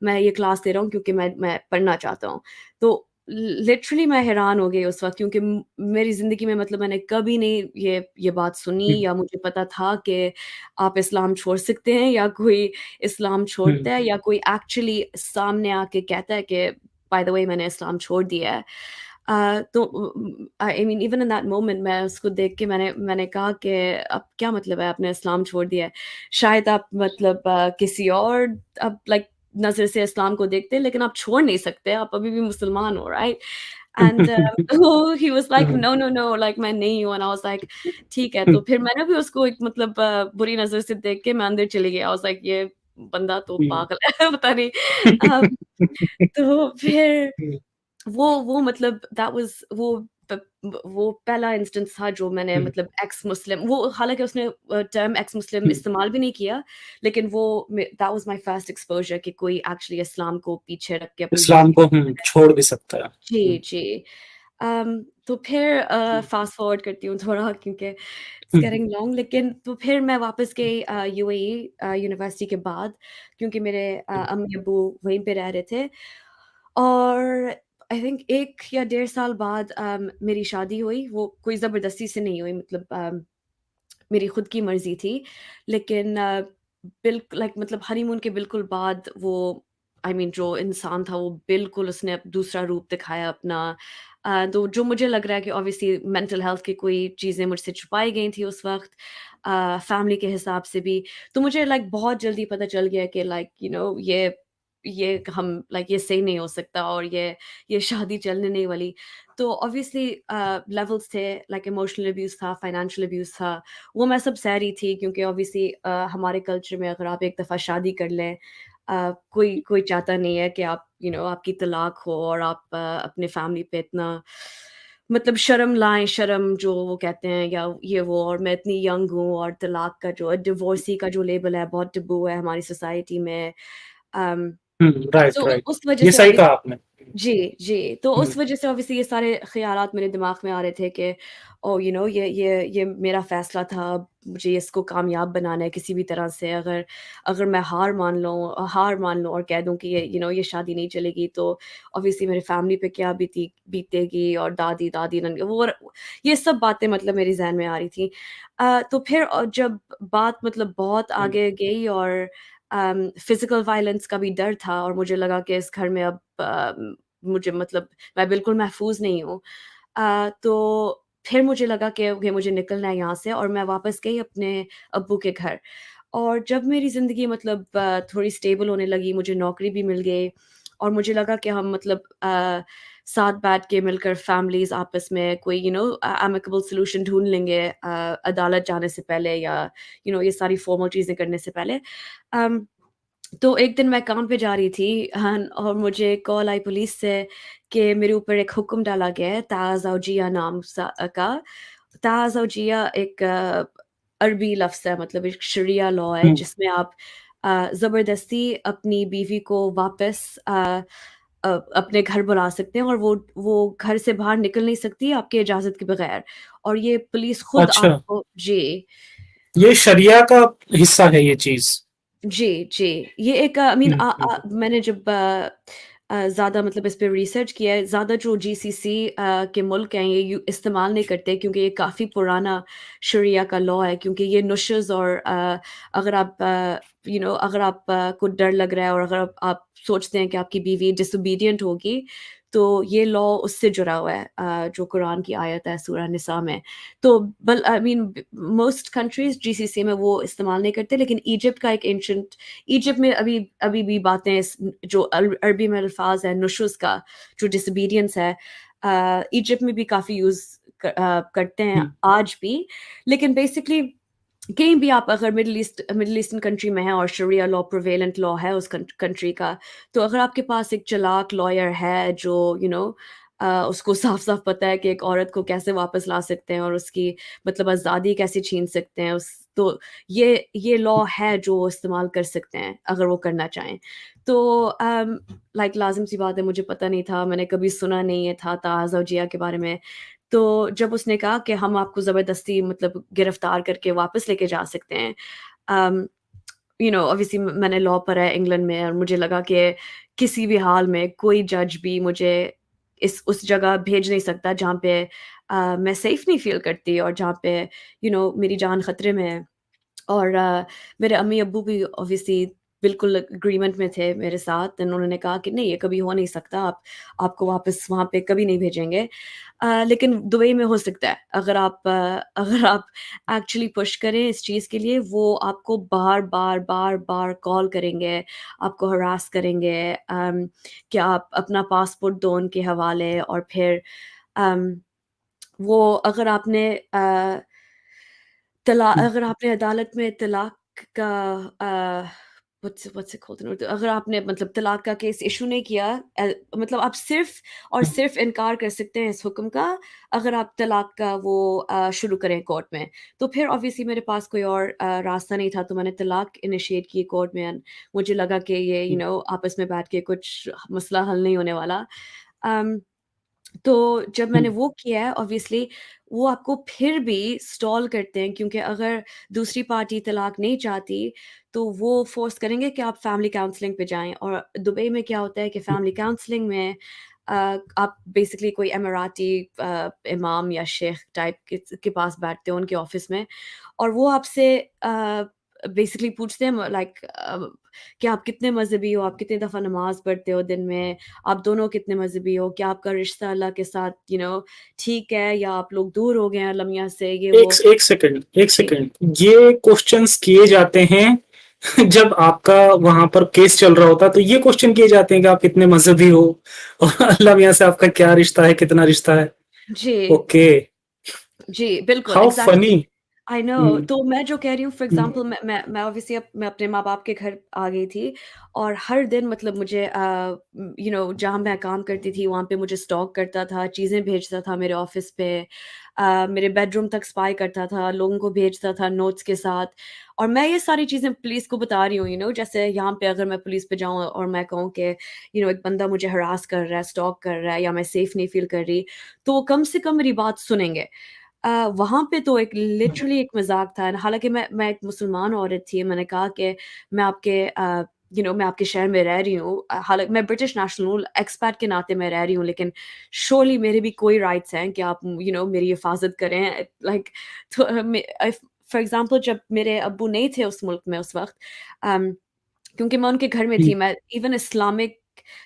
Speaker 2: मैं ये क्लास दे रहा हूँ क्योंकि मैं पढ़ना चाहता हूँ। तो लिटरली मैं हैरान हो गई उस वक़्त क्योंकि मेरी ज़िंदगी में मतलब मैंने कभी नहीं ये बात सुनी
Speaker 1: हुँ,
Speaker 2: या मुझे पता था कि आप इस्लाम छोड़ सकते हैं या कोई इस्लाम
Speaker 1: हुँ,
Speaker 2: छोड़ता है या कोई एक्चुअली सामने आके कहता है कि बाय द वे मैंने इस्लाम छोड़ दिया है। तो I mean even in that moment मैं उसको देख के मैंने कहा कि अब क्या मतलब है आपने इस्लाम छोड़ दिया है? शायद आप मतलब किसी और अब लाइक नज़र से इस्लाम को देखते हैं लेकिन आप छोड़ नहीं सकते, आप अभी भी मुसलमान हो, right? And he was like
Speaker 1: hmm,
Speaker 2: no, no, no like मैं नहीं हूँ एंड आई वाज़ लाइक ठीक है, तो फिर मैंने भी उसको एक मतलब बुरी नज़र से देख के मैं अंदर चली गई। आई वाज़ लाइक ये बंदा तो
Speaker 1: हुँ,
Speaker 2: पागल है पता नहीं। तो फिर वो मतलब दैट वाज़ वो पहला इंस्टेंस था जो मैंने
Speaker 1: हुँ,
Speaker 2: मतलब एक्स मुस्लिम वो हालाँकि उसने टर्म एक्स मुस्लिम
Speaker 1: हुँ,
Speaker 2: इस्तेमाल भी नहीं किया, लेकिन वो that was my first exposure कि कोई एक्चुअली इस्लाम को पीछे रख के अपनी
Speaker 1: इस्लाम
Speaker 2: ज़िंदगी
Speaker 1: को छोड़ भी सकता है।
Speaker 2: जी,
Speaker 1: हुँ,
Speaker 2: जी। तो फिर
Speaker 1: हुँ,
Speaker 2: फ़ास्ट फॉरवर्ड करती हूँ थोड़ा क्योंकि इट्स
Speaker 1: हुँ,
Speaker 2: गेटिंग लॉन्ग लेकिन तो फिर मैं वापस गई यूएई यूनिवर्सिटी के बाद क्योंकि मेरे
Speaker 1: हुँ,
Speaker 2: अम्मी-अब्बू वहीं पे रह रहे थे और आई थिंक 1 या डेढ़ साल बाद मेरी शादी हुई, वो कोई ज़बरदस्ती से नहीं हुई मतलब मेरी खुद की मर्ज़ी थी। लेकिन लाइक मतलब हनीमून के बिल्कुल बाद वो आई मीन जो इंसान था वो बिल्कुल उसने दूसरा रूप दिखाया अपना। तो जो मुझे लग रहा है कि ऑब्वियसली मेंटल हेल्थ की कोई चीज़ें मुझसे छुपाई गई थी उस वक़्त फैमिली के हिसाब से भी। तो मुझे लाइक बहुत जल्दी पता चल गया कि लाइक ये हम लाइक ये सही नहीं हो सकता और ये शादी चलने नहीं वाली। तो ऑब्वियसली लेवल्स थे लाइक इमोशनल अब्यूज़ था, फाइनेंशियल अब्यूज़ था। वो मैं सब सह रही थी क्योंकि ऑब्वियसली हमारे कल्चर में अगर आप एक दफ़ा शादी कर लें कोई कोई चाहता नहीं है कि आप आपकी तलाक हो और आप अपने फैमिली पे इतना मतलब शर्म लाएँ, शर्म जो वो कहते हैं या ये वो और मैं इतनी यंग हूँ और तलाक का जो डिवोर्सी का जो लेबल है बहुत टबू है हमारी सोसाइटी में। अम,
Speaker 1: हुँ, राइट,
Speaker 2: सो
Speaker 1: राइट।
Speaker 2: उस वज़ह
Speaker 1: ये
Speaker 2: से
Speaker 1: सही कहा आपने।
Speaker 2: जी, जी। तो
Speaker 1: हुँ,
Speaker 2: उस वज़ह से ऑब्वियसली ये सारे ख़यालात मेरे दिमाग में आ रहे थे कि ओह! ये मेरा फ़ैसला था, मुझे इसको कामयाब बनाना है किसी भी तरह से। अगर अगर मैं हार मान लूँ और कह दूँ कि ये शादी नहीं चलेगी, तो ऑब्वियसली मेरी फ़ैमिली पे क्या बीतेगी और दादी-दादी नन वो और ये सब बातें मतलब मेरे ज़हन में आ रही थी। तो फिर जब बात मतलब बहुत
Speaker 1: हुँ।
Speaker 2: आगे गई और फ़िज़िकल वायलेंस का भी डर था और मुझे लगा कि इस घर में अब मुझे मतलब मैं बिल्कुल महफ़ूज़ नहीं हूँ। तो फिर मुझे लगा कि ओके मुझे निकलना है यहाँ से और मैं वापस गई अपने अब्बू के घर। और जब मेरी ज़िंदगी मतलब थोड़ी स्टेबल होने लगी, मुझे नौकरी भी मिल गई और मुझे लगा कि हम मतलब साथ बैठ के मिलकर फैमिलीज़ आपस में कोई एमिकेबल सॉल्यूशन ढूँढ लेंगे अदालत जाने से पहले या ये सारी फॉर्मल चीज़ें करने से पहले। अम तो एक दिन मैं काम पे जा रही थी और मुझे कॉल आई पुलिस से कि मेरे ऊपर एक हुक्म डाला गया है ताज़ावजिया का। ताज़ावजिया एक अरबी लफ्ज़ है मतलब एक शरिया लॉ है
Speaker 1: हुँ,
Speaker 2: जिसमें आप ज़बरदस्ती अपनी बीवी को वापस अपने घर बुला सकते हैं और वो घर से बाहर निकल नहीं सकती आपकी इजाज़त के बगैर और ये पुलिस खुद
Speaker 1: अच्छा,
Speaker 2: आपको जी।
Speaker 1: ये शरिया का हिस्सा है ये चीज़।
Speaker 2: जी, जी। ये एक आई मीन
Speaker 1: हुँ, हुँ,
Speaker 2: मैंने जब ज़्यादा मतलब इस पे रिसर्च किया है, ज़्यादा जो जीसीसी के मुल्क हैं, ये इस्तेमाल नहीं करते क्योंकि ये काफ़ी पुराना शरिया का लॉ है क्योंकि ये नुशज़ और अगर आप अगर आप को डर लग रहा है और अगर आप सोचते हैं कि आपकी बीवी डिसोबीडिएंट होगी, तो ये लॉ उससे जुड़ा हुआ है जो कुरान की आयत है सूरह निसा में। तो बल I mean most countries GCC में वो इस्तेमाल नहीं करते, लेकिन इजिप्ट का एक एंशिएंट इजिप्ट में अभी अभी भी बातें जो अरबी में अल्फ़ाज़ है नुशूज़ का, जो डिसोबीडियंस है इजिप्ट में भी काफ़ी यूज़ करते हैं
Speaker 1: हुँ।
Speaker 2: आज भी। लेकिन बेसिकली कहीं भी आप अगर मिडल ईस्टर्न कंट्री में हैं और शरिया लॉ प्रिवेलेंट लॉ है उस कंट्री का, तो अगर आपके पास एक चालाक लॉयर है जो उसको साफ-साफ पता है कि एक औरत को कैसे वापस ला सकते हैं और उसकी मतलब आज़ादी कैसे छीन सकते हैं तो ये लॉ है जो वो इस्तेमाल कर सकते हैं, अगर वो करना चाहें। तो लाइक लाज़िम-सी बात है मुझे पता नहीं था, मैंने कभी सुना नहीं है था ताज़ा के बारे में। तो जब उसने कहा कि हम आपको ज़बरदस्ती मतलब गिरफ्तार करके वापस लेके जा सकते हैं। अम, ऑब्वियसली मैंने लॉ पढ़ा है इंग्लैंड में और मुझे लगा कि किसी भी हाल में कोई जज भी मुझे इस उस जगह भेज नहीं सकता जहाँ पे मैं सेफ नहीं फ़ील करती और जहाँ पे मेरी जान खतरे में है। और मेरे अम्मी-अब्बू भी ऑब्वियसली बिल्कुल एग्रीमेंट में थे मेरे साथ एंड उन्होंने कहा कि नहीं ये कभी हो नहीं सकता, आपको वापस वहाँ पे कभी नहीं भेजेंगे। लेकिन दुबई में हो सकता है, अगर आप एक्चुअली पुश करें इस चीज़ के लिए, वो आपको बार-बार, बार-बार कॉल करेंगे, आपको हरास करेंगे कि आप अपना पासपोर्ट दो उनके हवाले और फिर अम, वो
Speaker 1: हुँ,
Speaker 2: अगर आपने अदालत में तलाक का अ, what's it called in Urdu अगर आपने मतलब तलाक का केस इश्यू नहीं किया मतलब आप सिर्फ़ और
Speaker 1: हुँ,
Speaker 2: सिर्फ़ इनकार कर सकते हैं इस हुक्म का, अगर आप तलाक का वो शुरू करें कोर्ट में। तो फिर ऑब्वियसली मेरे पास कोई और रास्ता नहीं था, तो मैंने तलाक इनिशिएट की कोर्ट में एंड मुझे लगा कि ये
Speaker 1: हुँ,
Speaker 2: आपस में बैठ के कुछ मसला हल नहीं होने वाला। अम तो जब
Speaker 1: हुँ,
Speaker 2: मैंने वो किया है ऑब्वियसली वो आपको फिर भी स्टॉल करते हैं क्योंकि अगर दूसरी पार्टी तलाक नहीं चाहती, तो वो फ़ोर्स करेंगे कि आप फैमिली काउंसलिंग पे जाएँ और दुबई में क्या होता है कि
Speaker 1: हुँ।
Speaker 2: फैमिली काउंसलिंग में आप बेसिकली कोई इमाराती इमाम या शेख टाइप के पास बैठते हो उनके ऑफ़िस में और वो आपसे बेसिकली पूछते हैं लाइक कि आप कितने मज़हबी हो, आप कितनी दफ़ा नमाज़ पढ़ते हो दिन में, आप दोनों कितने मज़हबी हो, क्या आपका रिश्ता अल्लाह के साथ ठीक है या आप लोग दूर हो गए हैं अल्लाह मियाँ से ये वो?
Speaker 1: एक
Speaker 2: जी।
Speaker 1: सेकंड, ये क्वेश्चन्स किए जाते हैं जब आपका वहाँ पर केस चल रहा होता है, तो ये क्वेश्चन किए जाते हैं कि आप कितने मज़हबी हो और अल्लाह मियाँ से आपका क्या रिश्ता है, कितना रिश्ता है?
Speaker 2: जी,
Speaker 1: ओके,
Speaker 2: जी, बिल्कुल
Speaker 1: how
Speaker 2: exactly.
Speaker 1: Funny.
Speaker 2: I know.
Speaker 1: हुँ,
Speaker 2: तो मैं जो कह रही हूँ फॉर
Speaker 1: हुँ,
Speaker 2: एग्ज़ाम्पल मैं ऑब्वियसली मैं अपने माँ-बाप के घर आ गई थी और हर दिन मतलब मुझे जहाँ मैं काम करती थी वहाँ पे मुझे स्टॉक करता था, चीज़ें भेजता था मेरे ऑफ़िस पे, मेरे बेडरूम तक स्पाई करता था, लोगों को भेजता था नोट्स के साथ। और मैं ये सारी चीज़ें पुलिस को बता रही हूँ, जैसे यहाँ पे अगर मैं पुलिस पे जाऊँ और मैं कहूँ कि एक बंदा मुझे हरास कर रहा है, स्टॉक कर रहा है या मैं सेफ़ नहीं फ़ील कर रही, तो वो कम से कम मेरी बात सुनेंगे। वहाँ पे तो एक लिटरली एक मज़ाक था। हालाँकि मैं एक मुसलमान औरत थी, मैंने कहा कि मैं आपके मैं आपके शहर में रह रही हूँ। हालाँकि मैं ब्रिटिश नेशनल हूँ, एक्सपैट के नाते मैं रह रही हूँ, लेकिन श्योरली मेरे भी कोई राइट्स हैं कि आप मेरी हिफ़ाज़त करें। लाइक तो फॉर एग्ज़ाम्पल जब मेरे अब्बू नहीं थे उस मुल्क में उस वक़्त, अम, क्योंकि मैं उनके घर में
Speaker 1: हुँ,
Speaker 2: थी, मैं इवन इस्लामिक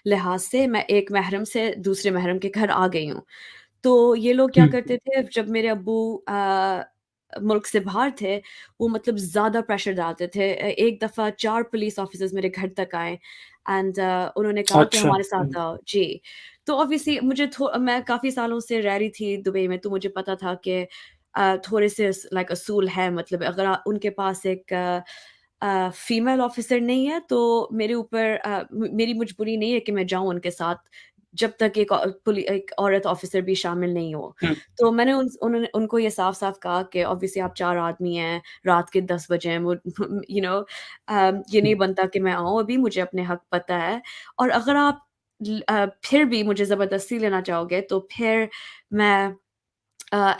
Speaker 2: लिहाज़ से मैं एक महरम से दूसरे महरम के घर आ गई हूँ। तो ये लोग क्या
Speaker 1: हुँ,
Speaker 2: करते थे जब मेरे अब्बू मुल्क से बाहर थे, वो मतलब ज़्यादा प्रेशर डालते थे। एक दफ़ा 4 पुलिस ऑफ़िसर्स मेरे घर तक आए एंड उन्होंने कहा कि
Speaker 1: अच्छा,
Speaker 2: हमारे
Speaker 1: हुँ,
Speaker 2: साथ आओ। जी। तो ऑब्वियसली मैं काफ़ी सालों से रह रही थी दुबई में, तो मुझे पता था कि थोड़े से लाइक असूल है, मतलब अगर उनके पास एक फीमेल ऑफ़िसर नहीं है तो मेरे ऊपर मेरी मजबूरी नहीं है कि मैं जाऊँ उनके साथ, जब तक एक औरत ऑफ़िसर भी शामिल नहीं हो।
Speaker 1: हुँ,
Speaker 2: तो मैंने उन्होंने उनको ये साफ-साफ कहा कि ऑब्वियसली आप 4 आदमी हैं, रात के 10 बजे हैं, ये नहीं
Speaker 1: हुँ,
Speaker 2: बनता कि मैं आऊँ अभी, मुझे अपने हक पता है। और अगर आप फिर भी मुझे ज़बरदस्ती लेना चाहोगे तो फिर मैं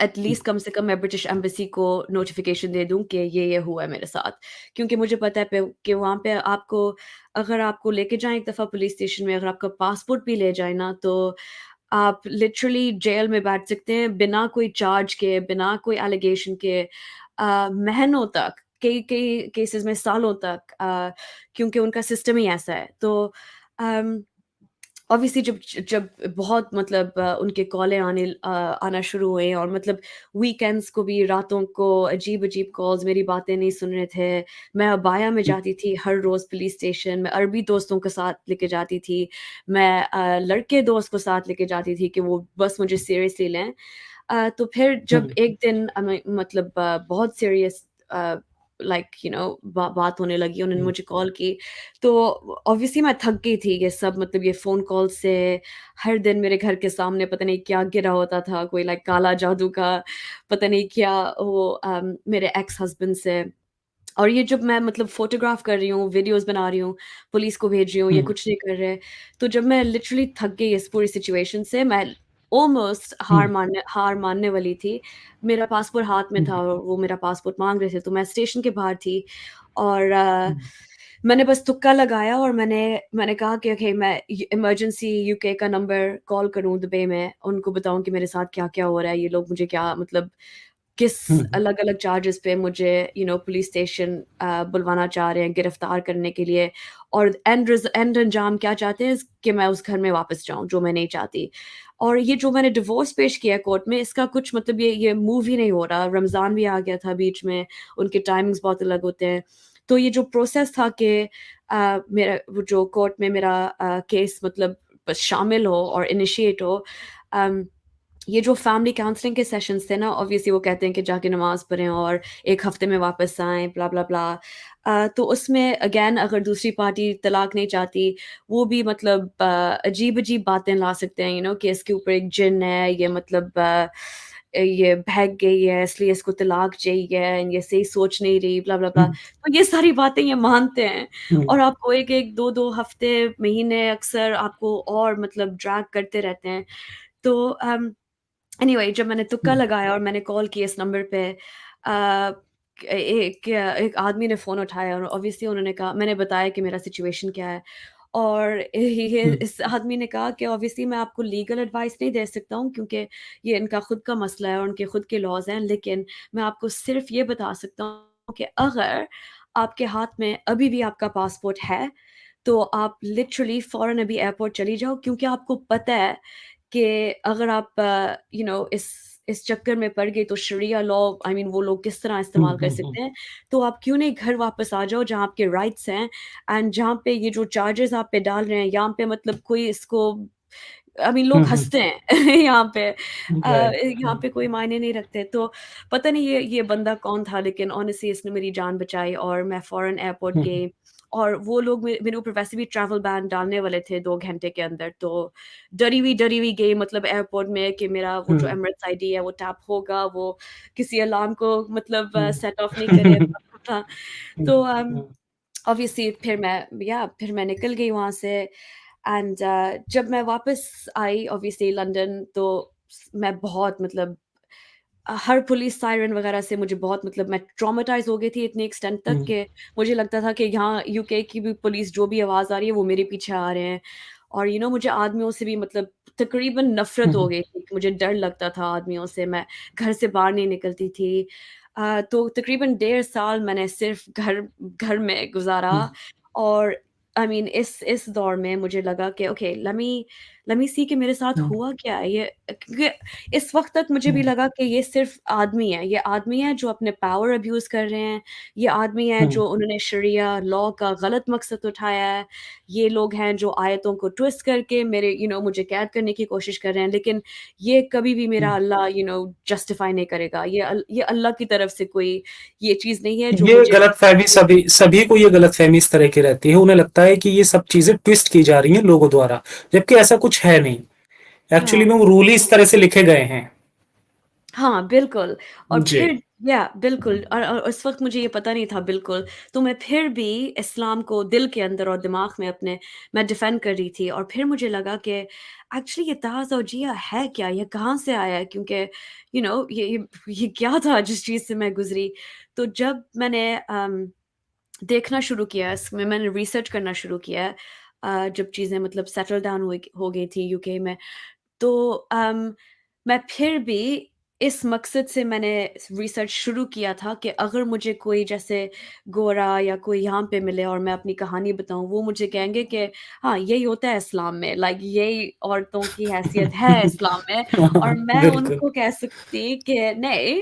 Speaker 2: एट
Speaker 1: हुँ,
Speaker 2: लीस्ट कम से कम मैं ब्रिटिश एम्बेसी को नोटिफ़िकेशन दे दूँ कि ये हुआ है मेरे साथ। क्योंकि मुझे पता है कि वहाँ पे अगर आपको लेके जाएँ एक दफ़ा पुलिस स्टेशन में, अगर आपका पासपोर्ट भी ले जाएँ ना, तो आप लिटरली जेल में बैठ सकते हैं बिना कोई चार्ज के, बिना कोई एलिगेशन के, महीनों तक, कई-कई केसेज़ में सालों तक, क्योंकि उनका सिस्टम ही ऐसा है। तो अम ऑब्वियसली जब बहुत मतलब उनके कॉलें आना शुरू हुए और मतलब वीकेंड्स को भी रातों को अजीब-अजीब कॉल्स, मेरी बातें नहीं सुन रहे थे। मैं अबाया में
Speaker 1: हुँ,
Speaker 2: जाती थी हर रोज़ पुलिस स्टेशन, मैं अरबी दोस्तों के साथ लेके जाती थी। मैं लड़के दोस्त को साथ लेके जाती थी कि वो बस मुझे सीरियसली लें। तो फिर
Speaker 1: हुँ,
Speaker 2: जब एक दिन मतलब बहुत सीरियस अ, लाइक बात होने लगी, उन्होंने
Speaker 1: हुँ,
Speaker 2: मुझे कॉल की, तो ऑब्वियसली मैं थक गई थी ये सब, मतलब ये फ़ोन कॉल से। हर दिन मेरे घर के सामने पता नहीं क्या गिरा होता था, कोई लाइक काला जादू का, पता नहीं क्या, वो मेरे एक्स हस्बैंड से। और ये जब मैं मतलब फ़ोटोग्राफ कर रही हूँ, वीडियोज़ बना रही हूँ, पुलिस को भेज रही हूँ, ये
Speaker 1: हुँ,
Speaker 2: कुछ नहीं कर रहे। तो जब मैं लिटरली थक गई इस पूरी सिचुएशन से, मैं ऑलमोस्ट
Speaker 1: हुँ,
Speaker 2: हार मानने वाली थी। मेरा पासपोर्ट हाथ में
Speaker 1: हुँ,
Speaker 2: था और वो मेरा पासपोर्ट माँग रहे थे, तो मैं स्टेशन के बाहर थी और
Speaker 1: हुँ,
Speaker 2: मैंने बस तुक्का लगाया और मैंने मैंने कहा कि ओके, मैं इमरजेंसी यूके का नंबर कॉल करूँ दुबई में, उनको बताऊँ कि मेरे साथ क्या-क्या हो रहा है, ये लोग मुझे क्या मतलब किस
Speaker 1: हुँ,
Speaker 2: अलग-अलग चार्जेस पे मुझे पुलिस स्टेशन बुलवाना चाह रहे हैं गिरफ्तार करने के लिए, और एंड अंजाम क्या चाहते हैं कि मैं उस घर में वापस जाऊँ, जो मैं नहीं चाहती। और ये जो मैंने डिवोर्स पेश किया है कोर्ट में, इसका कुछ मतलब ये मूव ही नहीं हो रहा। रमज़ान भी आ गया था बीच में, उनके टाइमिंग्स बहुत अलग होते हैं। तो ये जो प्रोसेस था कि मेरा वो जो कोर्ट में मेरा केस मतलब बस शामिल हो और इनिशिएट हो, अम ये जो फैमिली काउंसलिंग के सेशंस थे ना, ऑब्वियसली वो कहते हैं कि जाके नमाज़ पढ़ें और 1 हफ्ते में वापस आएँ, ब्ला, ब्ला, ब्ला। तो उसमें अगेन अगर दूसरी पार्टी तलाक नहीं चाहती, वो भी मतलब अजीब-अजीब बातें ला सकते हैं, कि इसके ऊपर एक जिन है, ये मतलब ये बहक गई है, इसलिए इसको तलाक चाहिए, ये सही सोच नहीं रही, ब्ला, ब्ला, ब्ला।
Speaker 1: हुँ,
Speaker 2: तो ये सारी बातें ये मानते हैं
Speaker 1: हुँ,
Speaker 2: और आपको 1-1, 2-2 हफ्ते, महीने अक्सर आपको और मतलब ड्रैग करते रहते हैं। तो एनीवे जब मैंने तुक्का
Speaker 1: हुँ,
Speaker 2: लगाया और मैंने कॉल की इस नंबर पे, अ, एक आदमी ने फ़ोन उठाया और ऑब्वियसली उन्होंने कहा, मैंने बताया कि मेरा सिचुएशन क्या है, और ये
Speaker 1: हुँ,
Speaker 2: इस आदमी ने कहा कि ऑब्वियसली मैं आपको लीगल एडवाइस नहीं दे सकता हूँ क्योंकि ये इनका खुद का मसला है और उनके खुद के लॉज़ हैं, लेकिन मैं आपको सिर्फ़ ये बता सकता हूँ कि अगर आपके हाथ में अभी भी आपका पासपोर्ट है, तो आप लिटरली फ़ौरन अभी एयरपोर्ट चली जाओ, क्योंकि आपको पता है कि अगर आप इस चक्कर में पड़ गए तो शरिया लॉ, आई मीन वो लोग किस तरह
Speaker 1: हुँ,
Speaker 2: इस्तेमाल कर
Speaker 1: हुँ, हुँ,
Speaker 2: सकते हैं। तो आप क्यों नहीं घर वापस आ जाओ जहाँ आपके राइट्स हैं, एंड जहाँ पे ये जो चार्जेज़ आप पे डाल रहे हैं, यहाँ पे मतलब कोई इसको आई मीन लोग
Speaker 1: हुँ, हुँ।
Speaker 2: हँसते हैं यहाँ पे,
Speaker 1: राइट।
Speaker 2: यहाँ
Speaker 1: हुँ,
Speaker 2: पे कोई मायने नहीं रखते। तो पता नहीं ये बंदा कौन था, लेकिन ऑनेस्टली इसने मेरी जान बचाई और मैं फ़ौरन एयरपोर्ट
Speaker 1: हुँ, हुँ,
Speaker 2: गई। और वो लोग मेरे ऊपर वैसे भी ट्रैवल बैन डालने वाले थे 2 घंटे के अंदर, तो डरी हुई गई मतलब एयरपोर्ट में कि मेरा वो जो
Speaker 1: हुँ,
Speaker 2: एमिरेट्स आईडी है वो टैप होगा, वो किसी अलार्म को मतलब
Speaker 1: हुँ।
Speaker 2: सेट ऑफ नहीं करेगा।
Speaker 1: हुँ,
Speaker 2: तो
Speaker 1: हुँ,
Speaker 2: ऑब्वियसली फिर मैं निकल गई वहाँ से। एंड जब मैं वापस आई ऑब्वियसली लंदन, तो मैं बहुत मतलब हर पुलिस सायरन वगैरह से मुझे बहुत मतलब मैं ट्रॉमाटाइज़ हो गई थी इतने एक्सटेंट तक
Speaker 1: हुँ,
Speaker 2: कि मुझे लगता था कि यहाँ यूके की भी पुलिस जो भी आवाज़ आ रही है वो मेरे पीछे आ रहे हैं। और मुझे आदमियों से भी मतलब तकरीबन
Speaker 1: हुँ,
Speaker 2: नफ़रत हो
Speaker 1: हुँ,
Speaker 2: गई थी, मुझे डर लगता था आदमियों से, मैं घर से बाहर नहीं निकलती थी। तो तकरीबन 1.5 साल मैंने सिर्फ़ घर घर में गुज़ारा।
Speaker 1: हुँ,
Speaker 2: और आई मीन इस दौर में मुझे लगा कि ओके लेट मी सी कि मेरे साथ
Speaker 1: हुँ,
Speaker 2: हुआ क्या है? ये क्योंकि इस वक़्त तक मुझे भी
Speaker 1: हुँ,
Speaker 2: लगा कि ये सिर्फ़ आदमी है, ये आदमी है जो अपने पावर अब्यूज़ कर रहे हैं, ये आदमी है
Speaker 1: हुँ।
Speaker 2: जो उन्होंने शरिया लॉ का गलत मकसद उठाया है, ये लोग हैं जो आयतों को ट्विस्ट करके मेरे मुझे कैद करने की कोशिश कर रहे हैं, लेकिन ये कभी भी मेरा
Speaker 1: हुँ।
Speaker 2: अल्लाह जस्टिफ़ाई नहीं करेगा। ये अल्लाह की तरफ से कोई ये चीज़ नहीं है जो
Speaker 1: ये
Speaker 2: मुझे
Speaker 1: गलतफ़हमी सभी सभी को ये गलतफ़हमी इस तरह की रहती है। उन्हें लगता है कि ये सब चीज़ें ट्विस्ट की जा रही हैं लोगों द्वारा, जबकि ऐसा कुछ है नहीं। एक्चुअली
Speaker 2: हाँ।
Speaker 1: में वो रूल ही इस तरह से लिखे गए हैं।
Speaker 2: हाँ, बिल्कुल। और
Speaker 1: जी।
Speaker 2: फिर या बिल्कुल, और उस वक़्त मुझे ये पता नहीं था बिल्कुल, तो मैं फिर भी इस्लाम को दिल के अंदर और दिमाग में अपने मैं डिफेंड कर रही थी। और फिर मुझे लगा कि एक्चुअली ये तहज़्ज़ुजिया है क्या? ये कहाँ से आया है? क्योंकि ये क्या था जिस चीज़ से मैं गुज़री? तो जब मैंने देखना शुरू किया इसमें, मैंने रिसर्च करना शुरू किया, जब चीज़ें मतलब सेटल डाउन हो गई थी यूके में, तो मैं फिर भी इस मकसद से मैंने रिसर्च शुरू किया था कि अगर मुझे कोई जैसे गोरा या कोई यहाँ पे मिले और मैं अपनी कहानी बताऊँ, वो मुझे कहेंगे कि हाँ, यही होता है इस्लाम में, लाइक यही औरतों की हैसियत है इस्लाम में। और
Speaker 1: हाँ,
Speaker 2: मैं
Speaker 1: बिल्कुल।
Speaker 2: उनको कह सकती कि नहीं,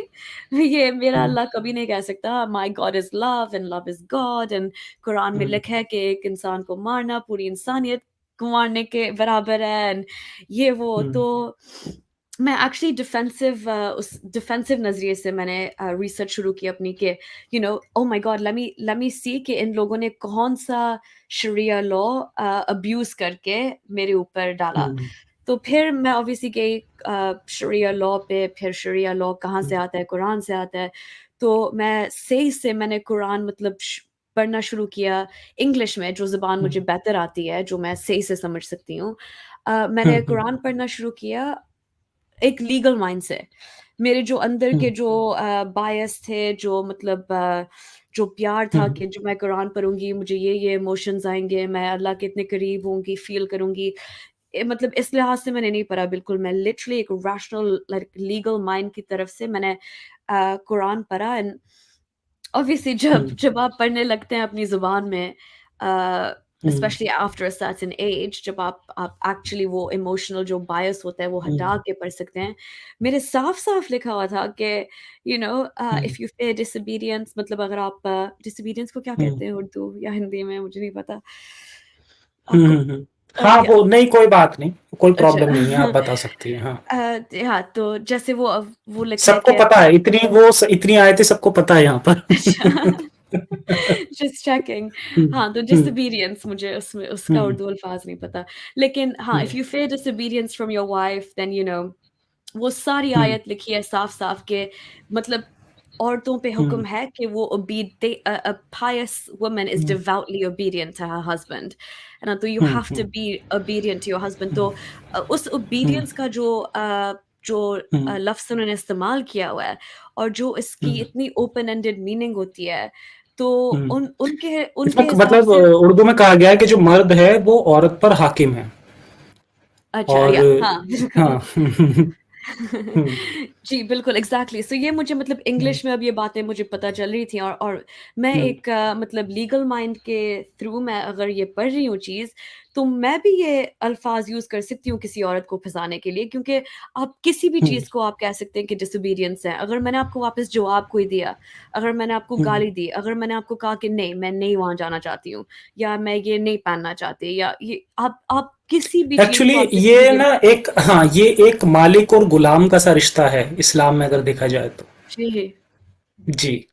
Speaker 2: ये मेरा
Speaker 1: हुँ,
Speaker 2: अल्लाह कभी नहीं कह सकता, my God is love and love is God, and Quran में
Speaker 1: हुँ,
Speaker 2: लिखा है कि एक इंसान को मारना पूरी इंसानियत को मारने के बराबर है, एंड ये वो।
Speaker 1: हुँ,
Speaker 2: तो मैं एक्चुअली उस डिफेंसिव नज़रिए से मैंने रिसर्च शुरू की अपनी कि oh my God, let me see कि इन लोगों ने कौन-सा शरिया लॉ अब्यूज़ करके मेरे ऊपर डाला।
Speaker 1: हुँ,
Speaker 2: तो फिर मैं ऑब्वियसली गई शरिया लॉ पे, फिर शरिया लॉ कहाँ से
Speaker 1: हुँ,
Speaker 2: आता है, कुरान से आता है। तो मैं सही से मैंने कुरान मतलब पढ़ना शुरू किया इंग्लिश में, जो ज़ुबान
Speaker 1: हुँ,
Speaker 2: मुझे बेहतर आती है, जो मैं सही से समझ सकती हूँ।
Speaker 1: हुँ,
Speaker 2: मैंने
Speaker 1: हुँ,
Speaker 2: कुरान पढ़ना शुरू किया एक लीगल माइंड से। मेरे जो अंदर
Speaker 1: हुँ,
Speaker 2: के जो बायस थे, जो मतलब जो प्यार
Speaker 1: हुँ,
Speaker 2: था कि जो मैं कुरान पढ़ूँगी, मुझे ये इमोशंस आएँगे, मैं अल्लाह के इतने करीब होंगी, फ़ील करूँगी। मतलब इस लिहाज़ से मैंने नहीं पढ़ा बिल्कुल, मैं लिटरली एक रैशनल लाइक लीगल माइंड की तरफ से मैंने कुरान पढ़ा। एंड ऑब्वियसली जब
Speaker 1: हुँ,
Speaker 2: जब आप पढ़ने लगते हैं अपनी ज़ुबान में,
Speaker 1: हुँ,
Speaker 2: specially after a certain age, जब आप एक्चुअली वो इमोशनल जो बायस होता है वो
Speaker 1: हुँ,
Speaker 2: हटा के पढ़ सकते हैं। मेरे साफ-साफ लिखा हुआ था कि
Speaker 1: हुँ,
Speaker 2: इफ यू फेयर डिसोबीडियंस, मतलब अगर आप डिसोबीडियंस को क्या
Speaker 1: हुँ,
Speaker 2: कहते हैं उर्दू या हिंदी में, मुझे नहीं पता।
Speaker 1: हुँ,
Speaker 2: आपको
Speaker 1: हुँ, हुँ। हाँ,
Speaker 2: या
Speaker 1: वो नहीं कोई बात नहीं, कोई
Speaker 2: अच्छा।
Speaker 1: प्रॉब्लम नहीं है, आप बता सकती हैं, हाँ।
Speaker 2: हाँ, तो जैसे वो लिखा है
Speaker 1: सबको
Speaker 2: कि
Speaker 1: पता है, इतनी आयतें सबको पता है यहाँ पर।
Speaker 2: अच्छा। Just checking.
Speaker 1: हुँ,
Speaker 2: हाँ, तो
Speaker 1: हुँ,
Speaker 2: डिसोबीडियंस मुझे उसमें उसका
Speaker 1: हुँ,
Speaker 2: उर्दू अल्फ़ाज़ नहीं पता। लेकिन हाँ,
Speaker 1: हुँ,
Speaker 2: if you fear disobedience from your wife then वो सारी
Speaker 1: हुँ,
Speaker 2: आयत लिखी है साफ-साफ के मतलब औरतों पे
Speaker 1: हुँ,
Speaker 2: हुक्म है कि वो a pious woman is
Speaker 1: hmm,
Speaker 2: devoutly obedient to her husband, है ना? तो you
Speaker 1: hmm,
Speaker 2: have to
Speaker 1: hmm,
Speaker 2: be obedient to your husband।
Speaker 1: हुँ,
Speaker 2: तो उस
Speaker 1: हुँ,
Speaker 2: ओबीडियंस का जो
Speaker 1: हुँ,
Speaker 2: लफ्ज़ उन्होंने इस्तेमाल किया हुआ है और जो इसकी
Speaker 1: हुँ,
Speaker 2: इतनी ओपन एंडेड मीनिंग होती है, तो
Speaker 1: हुँ।
Speaker 2: उनके
Speaker 1: इसमें
Speaker 2: उनके हिसाब
Speaker 1: मतलब
Speaker 2: से
Speaker 1: उर्दू में कहा गया है कि जो मर्द है वो औरत पर हाकिम है
Speaker 2: अच्छा
Speaker 1: और
Speaker 2: या हाँ, बिल्कुल।
Speaker 1: हाँ। हुँ,
Speaker 2: जी, बिल्कुल, एग्ज़ैक्टली। सो ये मुझे मतलब
Speaker 1: हुँ,
Speaker 2: इंग्लिश में अब ये बातें मुझे पता चल रही थी, और मैं
Speaker 1: हुँ,
Speaker 2: एक मतलब लीगल माइंड के थ्रू मैं अगर ये पढ़ रही हूँ चीज़, तो मैं भी ये अल्फ़ाज़ यूज़ कर सकती हूँ किसी औरत को फँसाने के लिए, क्योंकि आप किसी भी
Speaker 1: हुँ,
Speaker 2: चीज़ को आप कह सकते हैं कि डिसोबीडियंस है। अगर मैंने आपको वापस जवाब कोई दिया, अगर मैंने आपको
Speaker 1: हुँ।
Speaker 2: गाली दी, अगर मैंने आपको कहा कि नहीं, मैं नहीं वहाँ जाना चाहती हूँ, या मैं ये नहीं पहनना चाहती, या ये आप किसी भी चीज़
Speaker 1: एक्चुअली
Speaker 2: को आप
Speaker 1: ये
Speaker 2: डिसोबीडियंस
Speaker 1: ना
Speaker 2: कह
Speaker 1: एक,
Speaker 2: सकते हैं।
Speaker 1: हाँ, ये एक मालिक और गुलाम का सा रिश्ता है इस्लाम में अगर देखा जाए तो।
Speaker 2: जी,
Speaker 1: जी।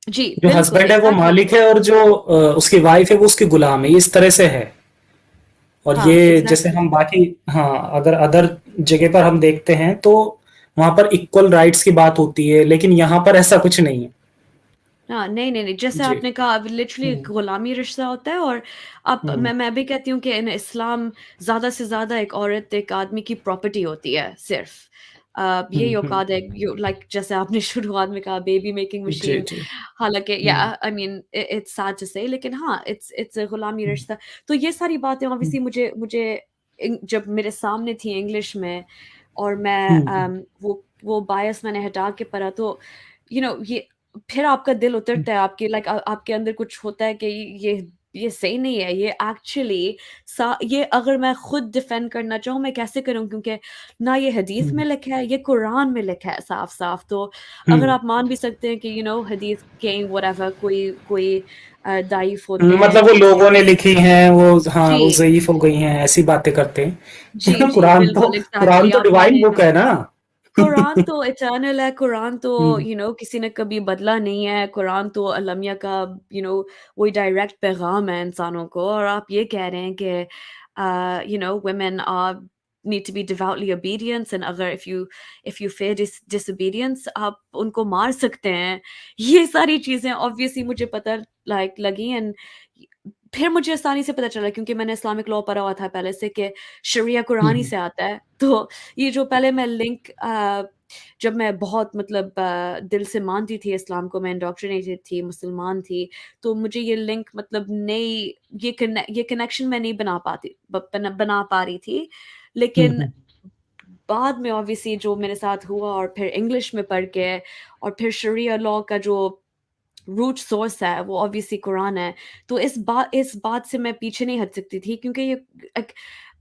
Speaker 2: जी,
Speaker 1: जो
Speaker 2: बिल्कुल,
Speaker 1: हस्बैंड है वो
Speaker 2: एग्ज़ैक्टली।
Speaker 1: मालिक है और जो उसकी वाइफ है वो उसकी गुलाम है, ये इस तरह से है। और
Speaker 2: हाँ,
Speaker 1: ये जैसे
Speaker 2: एग्ज़ैक्टली।
Speaker 1: हम बाकी, हाँ, अगर अदर जगह पर हम देखते हैं तो वहां पर इक्वल राइट्स की बात होती है, लेकिन यहाँ पर ऐसा कुछ नहीं है।
Speaker 2: हाँ, नहीं, नहीं, नहीं, जैसे
Speaker 1: जी।
Speaker 2: आपने कहा, अब लिटरली
Speaker 1: हम्म,
Speaker 2: गुलामी रिश्ता होता है। और आप
Speaker 1: हम्म,
Speaker 2: मैं भी कहती हूँ कि इन इस्लाम ज़्यादा से ज़्यादा एक औरत एक आदमी की प्रॉपर्टी होती है सिर्फ़। यही
Speaker 1: हम्म।
Speaker 2: औकात है, यू लाइक जैसे आपने शुरुआत में कहा बेबी मेकिंग
Speaker 1: जी,
Speaker 2: मशीन।
Speaker 1: जी।
Speaker 2: हालाँकि या
Speaker 1: hmm,
Speaker 2: I mean it's sad to say, लेकिन हाँ, इट्स अ गुलामी रिश्ता। तो ये सारी बातें
Speaker 1: हम्म,
Speaker 2: ऑब्वियसली मुझे मुझे जब मेरे सामने थी इंग्लिश में, और मैं
Speaker 1: हम्म,
Speaker 2: वो बायस मैंने हटा के पढ़ा, तो ये फिर आपका दिल
Speaker 1: हम्म,
Speaker 2: उतरता है, आपके लाइक आपके अंदर कुछ होता है कि ये सही नहीं है, ये एक्चुअली सा ये अगर मैं खुद डिफेंड करना चाहूँ, मैं कैसे करूँ? क्योंकि ना ये हदीस
Speaker 1: हम्म,
Speaker 2: में लिखा है, ये कुरान में लिखा है साफ-साफ। तो अगर
Speaker 1: हम्म।
Speaker 2: आप मान भी सकते हैं कि हदीस के व्हाटएवर कोई कोई दाइफ होते हैं,
Speaker 1: मतलब वो
Speaker 2: कोई
Speaker 1: लोगों ने लिखी हैं, वो, हाँ, वो
Speaker 2: जी,
Speaker 1: ज़ईफ़ हो गई हैं, ऐसी बातें करते
Speaker 2: जी,
Speaker 1: हैं।
Speaker 2: जी, बिल्कुल
Speaker 1: कुरान
Speaker 2: एग्ज़ैक्टली
Speaker 1: तो
Speaker 2: आप
Speaker 1: डिवाइन
Speaker 2: माने ना।
Speaker 1: बुक है ना।
Speaker 2: कुरान तो इटर्नल है, कुरान तो
Speaker 1: हुँ,
Speaker 2: किसी ने कभी बदला नहीं है, कुरान तो अलमिया का वही डायरेक्ट पैगाम है इंसानों को। और आप ये कह रहे हैं कि women are need to be devoutly obedient, and अगर इफ यू फेयर डिसोबीडियंस आप उनको मार सकते हैं। ये सारी चीज़ें ऑब्वियसली मुझे पता लगी। एंड फिर मुझे आसानी से पता चला, क्योंकि मैंने इस्लामिक लॉ पढ़ा हुआ था पहले से, कि शरिया
Speaker 1: हुँ,
Speaker 2: कुरान ही
Speaker 1: हुँ,
Speaker 2: से आता है। तो ये जो पहले मैं लिंक जब मैं बहुत मतलब दिल से मानती थी इस्लाम को, मैं इंडोक्ट्रिनेटेड थी, मुसलमान थी, तो मुझे ये लिंक मतलब नहीं, ये कनेक्शन मैं नहीं बना पा रही थी।
Speaker 1: हुँ,
Speaker 2: लेकिन
Speaker 1: हुँ,
Speaker 2: बाद में ऑब्वियसली जो मेरे साथ हुआ, और फिर इंग्लिश में पढ़ के, और फिर शरिया लॉ का जो रूट सोर्स है वो ऑब्वियसली कुरान है। तो इस बात से मैं पीछे नहीं हट सकती थी, क्योंकि ये एक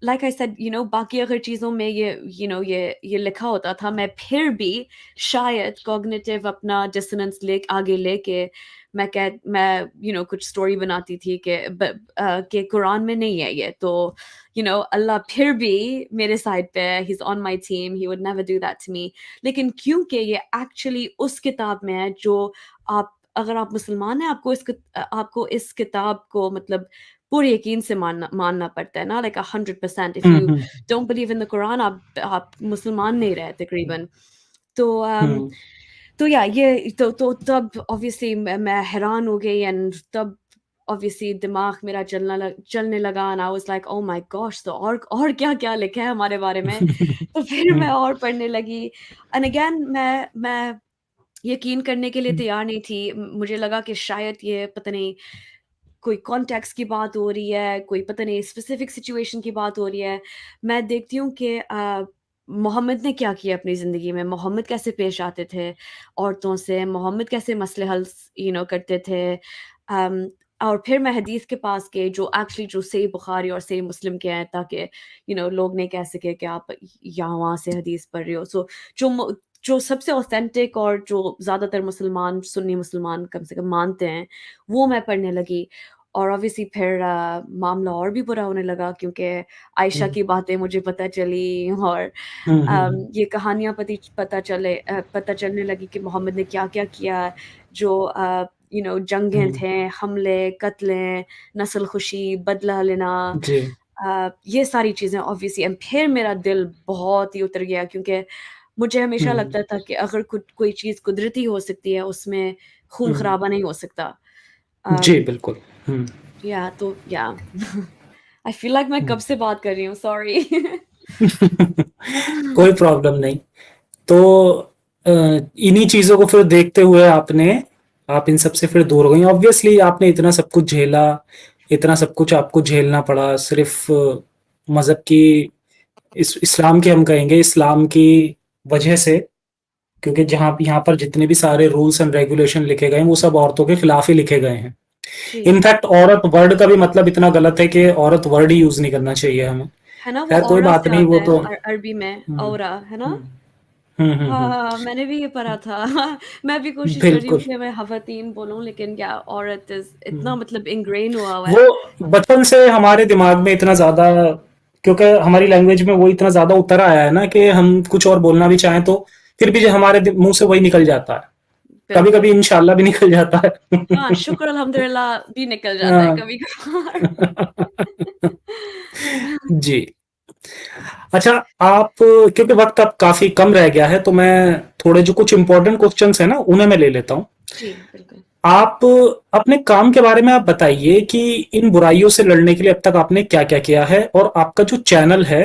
Speaker 2: लाइक आई सेड, बाकी अगर चीज़ों में ये लिखा होता था, मैं फिर भी शायद कॉग्निटिव अपना डिसोनेंस ले आगे लेके मैं कुछ स्टोरी बनाती थी कि कुरान में नहीं है ये। तो अल्लाह फिर भी मेरे साइड पे है, he is on my team, he would never do that to me. लेकिन क्योंकि ये एक्चुअली उस किताब में है जो आप अगर आप मुसलमान हैं, आपको इस किताब को मतलब पूरे यकीन से मानना मानना पड़ता है ना, like 100%। If
Speaker 1: hmm,
Speaker 2: you
Speaker 1: hmm,
Speaker 2: don't believe in the Quran, आप मुसलमान नहीं रहे तकरीबन। तो
Speaker 1: हुँ।
Speaker 2: या ये तो तब ऑब्वियसली मैं हैरान हो गई। एंड तब ऑब्वियसली दिमाग मेरा चलने लगा, and I was like oh my gosh! तो और क्या-क्या लिखा है हमारे बारे में? तो फिर
Speaker 1: हुँ,
Speaker 2: मैं और पढ़ने लगी। एंड अगेन मैं यकीन करने के लिए
Speaker 1: हुँ,
Speaker 2: तैयार नहीं थी। मुझे लगा कि शायद ये पता नहीं कोई कॉन्टेक्स्ट की बात हो रही है, कोई पता नहीं स्पेसिफिक सिचुएशन की बात हो रही है। मैं देखती हूँ कि मोहम्मद ने क्या किया अपनी ज़िंदगी में, मोहम्मद कैसे पेश आते थे औरतों से, मोहम्मद कैसे मसले हल करते थे। और फिर मैं हदीस के पास गई, जो एक्चुअली जो सही बुखारी और सही मुस्लिम के हैं, ताकि लोग नहीं कह सके कि आप यहाँ वहाँ से हदीस पढ़ रहे हो। सो जो सबसे ऑथेंटिक और जो ज़्यादातर मुसलमान, सुन्नी मुसलमान कम से कम मानते हैं, वो मैं पढ़ने लगी। और ऑब्वियसली फिर मामला और भी बुरा होने लगा, क्योंकि आयशा
Speaker 1: हुँ,
Speaker 2: की बातें मुझे पता चली, और
Speaker 1: हुँ, हुँ,
Speaker 2: ये कहानियाँ पता चलने लगी कि मोहम्मद ने क्या-क्या किया, जो जंगें
Speaker 1: हुँ,
Speaker 2: थे, हमले, कत्लें, नस्ल खुशी, बदला लेना,
Speaker 1: जी,
Speaker 2: ये सारी चीज़ें ऑब्वियसली। एंड फिर मेरा दिल बहुत ही उतर गया, क्योंकि मुझे हमेशा
Speaker 1: हुँ,
Speaker 2: लगता था कि अगर कोई चीज़ कुदरती हो सकती है, उसमें
Speaker 1: हुँ,
Speaker 2: खून-खराबा नहीं हो सकता।
Speaker 1: जी,
Speaker 2: अम,
Speaker 1: बिल्कुल। हुँ,
Speaker 2: या आई फ़ील लाइक मैं
Speaker 1: हुँ।
Speaker 2: कब से बात कर रही हूँ, सॉरी।
Speaker 1: कोई प्रॉब्लम नहीं। तो इन्हीं चीज़ों को फिर देखते हुए आप इन सब से फिर दूर हो गई। ऑब्वियसली आपने इतना सब कुछ झेला, इतना सब कुछ आपको झेलना पड़ा सिर्फ़ मज़हब की, इस्लाम के, हम कहेंगे इस्लाम की वजह से, क्योंकि जहाँ यहाँ पर जितने भी सारे रूल्स एंड रेगुलेशन लिखे गए हैं वो सब औरतों के खिलाफ ही लिखे गए हैं।
Speaker 2: जी।
Speaker 1: इनफैक्ट औरत वर्ड का भी मतलब इतना गलत है कि औरत वर्ड ही यूज नहीं करना चाहिए हमें।
Speaker 2: है ना, वो
Speaker 1: खैर कोई
Speaker 2: औरा
Speaker 1: बात
Speaker 2: से
Speaker 1: नहीं,
Speaker 2: आता
Speaker 1: वो
Speaker 2: है
Speaker 1: तो
Speaker 2: अरबी में,
Speaker 1: हम्म
Speaker 2: औरा, है ना?
Speaker 1: हम्म हम्म हम्म
Speaker 2: हाँ,
Speaker 1: हम्म,
Speaker 2: हाँ, हाँ, मैंने भी ये पढ़ा था। मैं भी कोशिश कर रही हूँ
Speaker 1: बिल्कुल।
Speaker 2: कि मैं ख़वातीन बोलूँ, लेकिन क्या औरत इज़ इतना
Speaker 1: हम्म।
Speaker 2: मतलब इन्ग्रेन हुआ हुआ है।
Speaker 1: वो बचपन से हमारे दिमाग में इतना ज्यादा, क्योंकि हमारी लैंग्वेज में वो इतना ज्यादा उतर आया है ना कि हम कुछ और बोलना भी चाहें तो फिर भी जो हमारे मुंह से वही निकल जाता है। कभी
Speaker 2: बिल्कुल।
Speaker 1: कभी इंशाल्लाह भी निकल जाता है।
Speaker 2: हाँ, शुक्र अल्हम्दुलिल्लाह भी निकल जाता है
Speaker 1: हाँ।
Speaker 2: कभी-कभार।
Speaker 1: जी। अच्छा, आप क्योंकि वक्त अब काफी कम रह गया है तो मैं थोड़े जो कुछ इंपॉर्टेंट क्वेश्चंस है ना उन्हें मैं ले लेता हूँ।
Speaker 2: जी, बिल्कुल।
Speaker 1: आप अपने काम के बारे में आप बताइए कि इन बुराइयों से लड़ने के लिए अब तक आपने क्या क्या किया है, और आपका जो चैनल है,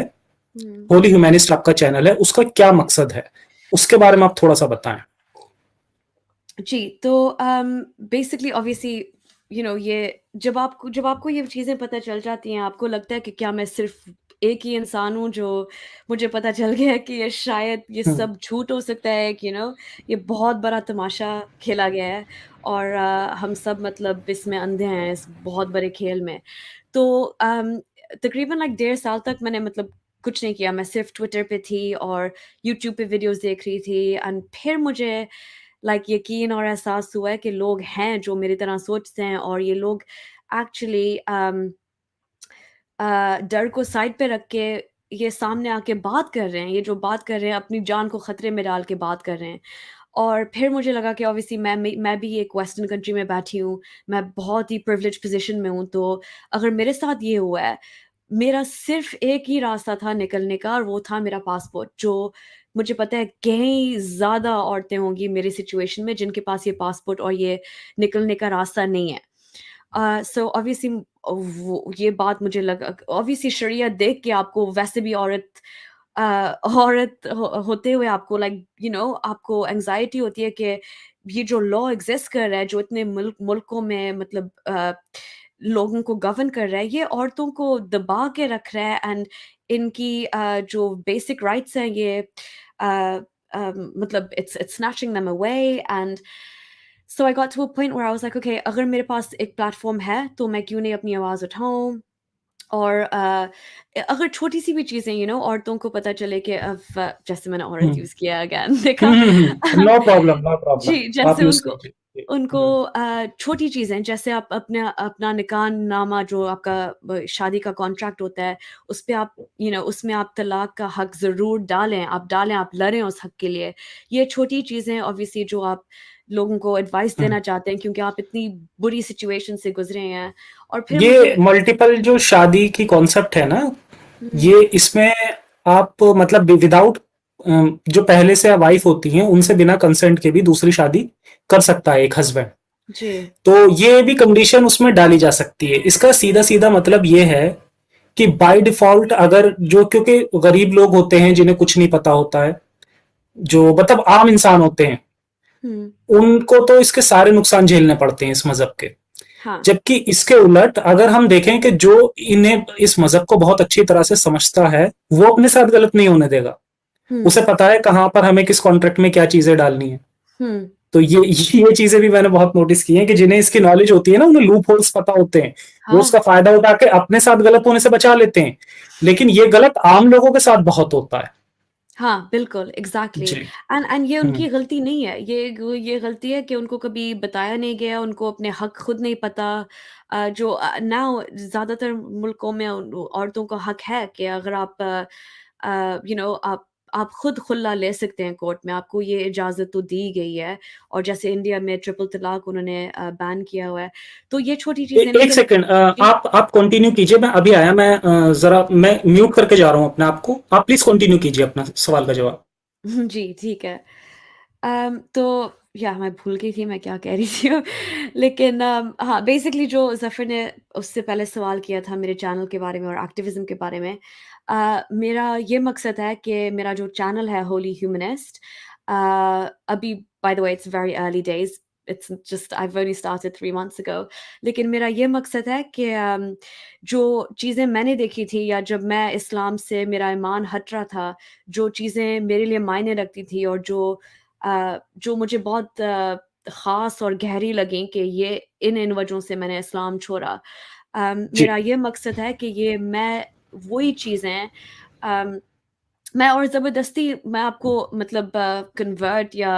Speaker 2: हुँ।
Speaker 1: होली ह्यूमैनिस्ट आपका चैनल है, उसका क्या मकसद है, उसके बारे में आप थोड़ा सा बताएं।
Speaker 2: जी, तो बेसिकली ऑब्वियसली ये जब आपको ये चीज़ें पता चल जाती हैं, आपको लगता है कि क्या मैं सिर्फ़ एक ही इंसान हूँ जो मुझे पता चल गया है कि ये शायद ये
Speaker 1: हम्म,
Speaker 2: सब झूठ हो सकता है कि ये बहुत बड़ा तमाशा खेला गया है और हम सब मतलब इसमें अंधे हैं इस बहुत बड़े खेल में। तो तकरीबन लाइक 1.5 साल तक मैंने मतलब कुछ नहीं किया, मैं सिर्फ़ ट्विटर पे थी और यूट्यूब पे वीडियोज़ देख रही थी एंड फिर मुझे यकीन और एहसास हुआ है कि लोग हैं जो मेरी तरह सोचते हैं और ये लोग एक्चुअली डर को साइड पे रख के ये सामने आके बात कर रहे हैं। ये जो बात कर रहे हैं अपनी जान को खतरे में डाल के बात कर रहे हैं। और फिर मुझे लगा कि ऑब्वियसली मैं भी एक वेस्टर्न कंट्री में बैठी हूँ, मैं बहुत ही प्रिविलेज्ड पोज़ीशन में हूँ, तो अगर मेरे साथ ये हुआ है, मेरा सिर्फ़ एक ही रास्ता था निकलने का और वो था मेरा पासपोर्ट, जो मुझे पता है कहीं ज़्यादा औरतें होंगी मेरी सिचुएशन में जिनके पास ये पासपोर्ट और ये निकलने का रास्ता नहीं है। सो ऑब्वियसली वो ये बात मुझे लगा ऑब्वियसली शरीयत देख के आपको वैसे भी अ, औरत होते हुए आपको आपको एंग्ज़ायटी होती है कि ये जो लॉ एग्ज़िस्ट कर रहा है, जो इतने मुल्कों में मतलब लोगों को गवर्न कर रहा है, ये औरतों को दबा के रख रहा है एंड इनकी जो बेसिक राइट्स हैं ये uh, मतलब it's snatching them away and so I got to a point where I was like okay अगर मेरे पास एक प्लेटफॉर्म है तो मैं क्यों नहीं अपनी आवाज़ उठाऊँ और अगर छोटी-सी भी चीज़ें औरतों को पता चले कि अब जैसे मैंने औरत यूज़ किया अगेन देखा
Speaker 1: नो प्रॉब्लम, नो प्रॉब्लम,
Speaker 2: जी,
Speaker 1: आप
Speaker 2: जैसे
Speaker 1: यूज
Speaker 2: उनको
Speaker 1: कीजिए।
Speaker 2: उनको छोटी चीज़ें जैसे आप अपना निकाहनामा जो आपका शादी का कॉन्ट्रैक्ट होता है, उसपे आप उसमें आप तलाक का हक ज़रूर डालें, आप लड़ें उस हक के लिए। ये छोटी चीज़ें ऑब्वियसली जो आप लोगों को एडवाइस देना चाहते हैं क्योंकि आप इतनी बुरी सिचुएशन से गुज़रे हैं और फिर
Speaker 1: ये
Speaker 2: मुझे
Speaker 1: मल्टीपल जो शादी की कॉन्सेप्ट है ना,
Speaker 2: हुँ,
Speaker 1: ये इसमें आप मतलब विदाउट जो पहले से वाइफ होती हैं उनसे बिना कंसेंट के भी दूसरी शादी कर सकता है एक हस्बैंड।
Speaker 2: जी।
Speaker 1: तो ये भी कंडीशन उसमें डाली जा सकती है। इसका सीधा सीधा मतलब ये है कि बाय डिफॉल्ट अगर जो, क्योंकि गरीब लोग होते हैं जिन्हें कुछ नहीं पता होता है, जो मतलब आम इंसान होते हैं,
Speaker 2: हुँ,
Speaker 1: उनको तो इसके सारे नुकसान झेलने पड़ते हैं इस मजहब के।
Speaker 2: हाँ,
Speaker 1: जबकि इसके उलट अगर हम देखें कि जो इन्हें इस मजहब को बहुत अच्छी तरह से समझता है वो अपने साथ गलत नहीं होने देगा।
Speaker 2: हुँ,
Speaker 1: उसे पता है कहां पर हमें किस कॉन्ट्रैक्ट में क्या चीजें डालनी है।
Speaker 2: हुँ,
Speaker 1: तो ये चीजें भी मैंने बहुत नोटिस की हैं कि जिन्हें इसकी नॉलेज होती है ना, उन्हें लूप होल्स पता होते हैं, वो
Speaker 2: हाँ।
Speaker 1: उसका फायदा उठा के अपने साथ गलत होने से बचा लेते हैं। लेकिन ये गलत आम लोगों के साथ बहुत होता है।
Speaker 2: हाँ, बिल्कुल, एग्ज़ैक्टली
Speaker 1: जी।
Speaker 2: एंड ये
Speaker 1: हम्म
Speaker 2: उनकी गलती नहीं है। ये गलती है कि उनको कभी बताया नहीं गया, उनको अपने हक खुद नहीं पता। जो नाउ ज़्यादातर मुल्कों में औरतों का हक है कि अगर आप आप खुद खुल्ला ले सकते हैं कोर्ट में, आपको ये इजाज़त तो दी गई है और जैसे इंडिया में ट्रिपल तलाक उन्होंने बैन किया हुआ है। तो ये छोटी चीज़ें
Speaker 1: एक
Speaker 2: लेकिन
Speaker 1: सेकंड,
Speaker 2: जी।
Speaker 1: आप कंटिन्यू कीजिए, मैं अभी आया, मैं जरा मैं म्यूट करके जा रहा हूं अपने आप को, आप प्लीज कंटिन्यू कीजिए अपना सवाल का जवाब।
Speaker 2: जी, ठीक है। तो या मैं भूल गई थी मैं क्या कह रही थी अब। लेकिन हाँ, बेसिकली जो ज़फ़र ने उससे पहले सवाल किया था मेरे चैनल के बारे में और एक्टिविज़्म के बारे में। मेरा ये मकसद है कि मेरा जो चैनल है होली ह्यूमनिस्ट अभी by the way it's very early days, it's just I have only started 3 months ago. लेकिन मेरा ये मकसद है कि जो चीज़ें मैंने देखी थी या जब मैं इस्लाम से मेरा ईमान हट रहा था, जो चीज़ें मेरे लिए मायने रखती थी और जो मुझे बहुत ख़ास और गहरी लगीं कि ये इन वजहों से मैंने इस्लाम छोड़ा।
Speaker 1: जी,
Speaker 2: मेरा ये मकसद है कि ये मैं वही चीज़ें अम, मैं और ज़बरदस्ती मैं आपको मतलब कन्वर्ट या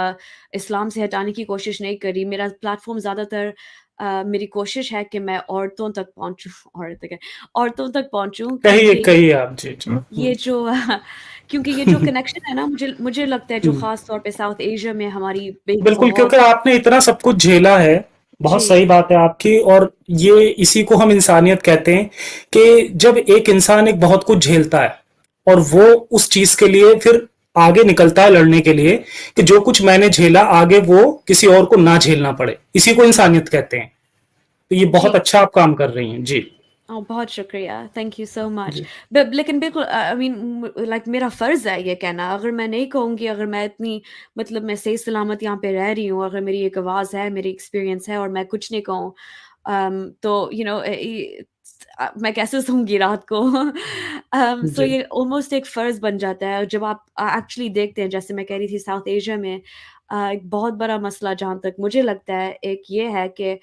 Speaker 2: इस्लाम से हटाने की कोशिश नहीं कर रही। मेरा प्लेटफ़ॉर्म ज़्यादातर मेरी कोशिश है कि मैं औरतों तक पहुँचूँ औरतें क्या औरतों तक पहुँचूँ
Speaker 1: कहिए,
Speaker 2: क्योंकि
Speaker 1: कहिए आप। जी, जी।
Speaker 2: ये जो क्योंकि ये जो कनेक्शन है ना मुझे लगता है जो
Speaker 1: हुँ।
Speaker 2: ख़ास तौर पे साउथ एशिया में हमारी एक
Speaker 1: बिल्कुल,
Speaker 2: बहुत
Speaker 1: क्योंकि आपने इतना सब कुछ झेला है, बहुत
Speaker 2: जी,
Speaker 1: सही बात है आपकी। और ये इसी को हम इंसानियत कहते हैं कि जब एक इंसान एक बहुत कुछ झेलता है और वो उस चीज़ के लिए फिर आगे निकलता है लड़ने के लिए, कि जो कुछ मैंने झेला आगे वो किसी और को ना झेलना पड़े। इसी को
Speaker 2: जी,
Speaker 1: इंसानियत कहते हैं। तो ये बहुत
Speaker 2: जी।
Speaker 1: अच्छा आप काम कर रही हैं। जी,
Speaker 2: बहुत शुक्रिया, थैंक यू सो मच।
Speaker 1: जी,
Speaker 2: ब लेकिन बिल्कुल आई मीन लाइक मेरा फ़र्ज़ है ये कहना, अगर मैं नहीं कहूँगी, अगर मैं इतनी मतलब मैं सही सलामत यहाँ पे रह रही हूँ, अगर मेरी एक आवाज़ है, मेरी एक्सपीरियंस है और मैं कुछ नहीं कहूँ तो मैं कैसे सोऊँगी रात को? सो
Speaker 1: जी,
Speaker 2: ये ऑलमोस्ट एक फ़र्ज़ बन जाता है जब आप एक्चुअली देखते हैं, जैसे मैं कह रही थी साउथ एशिया में एक बहुत बड़ा मसला जहाँ तक मुझे लगता है, एक ये है कि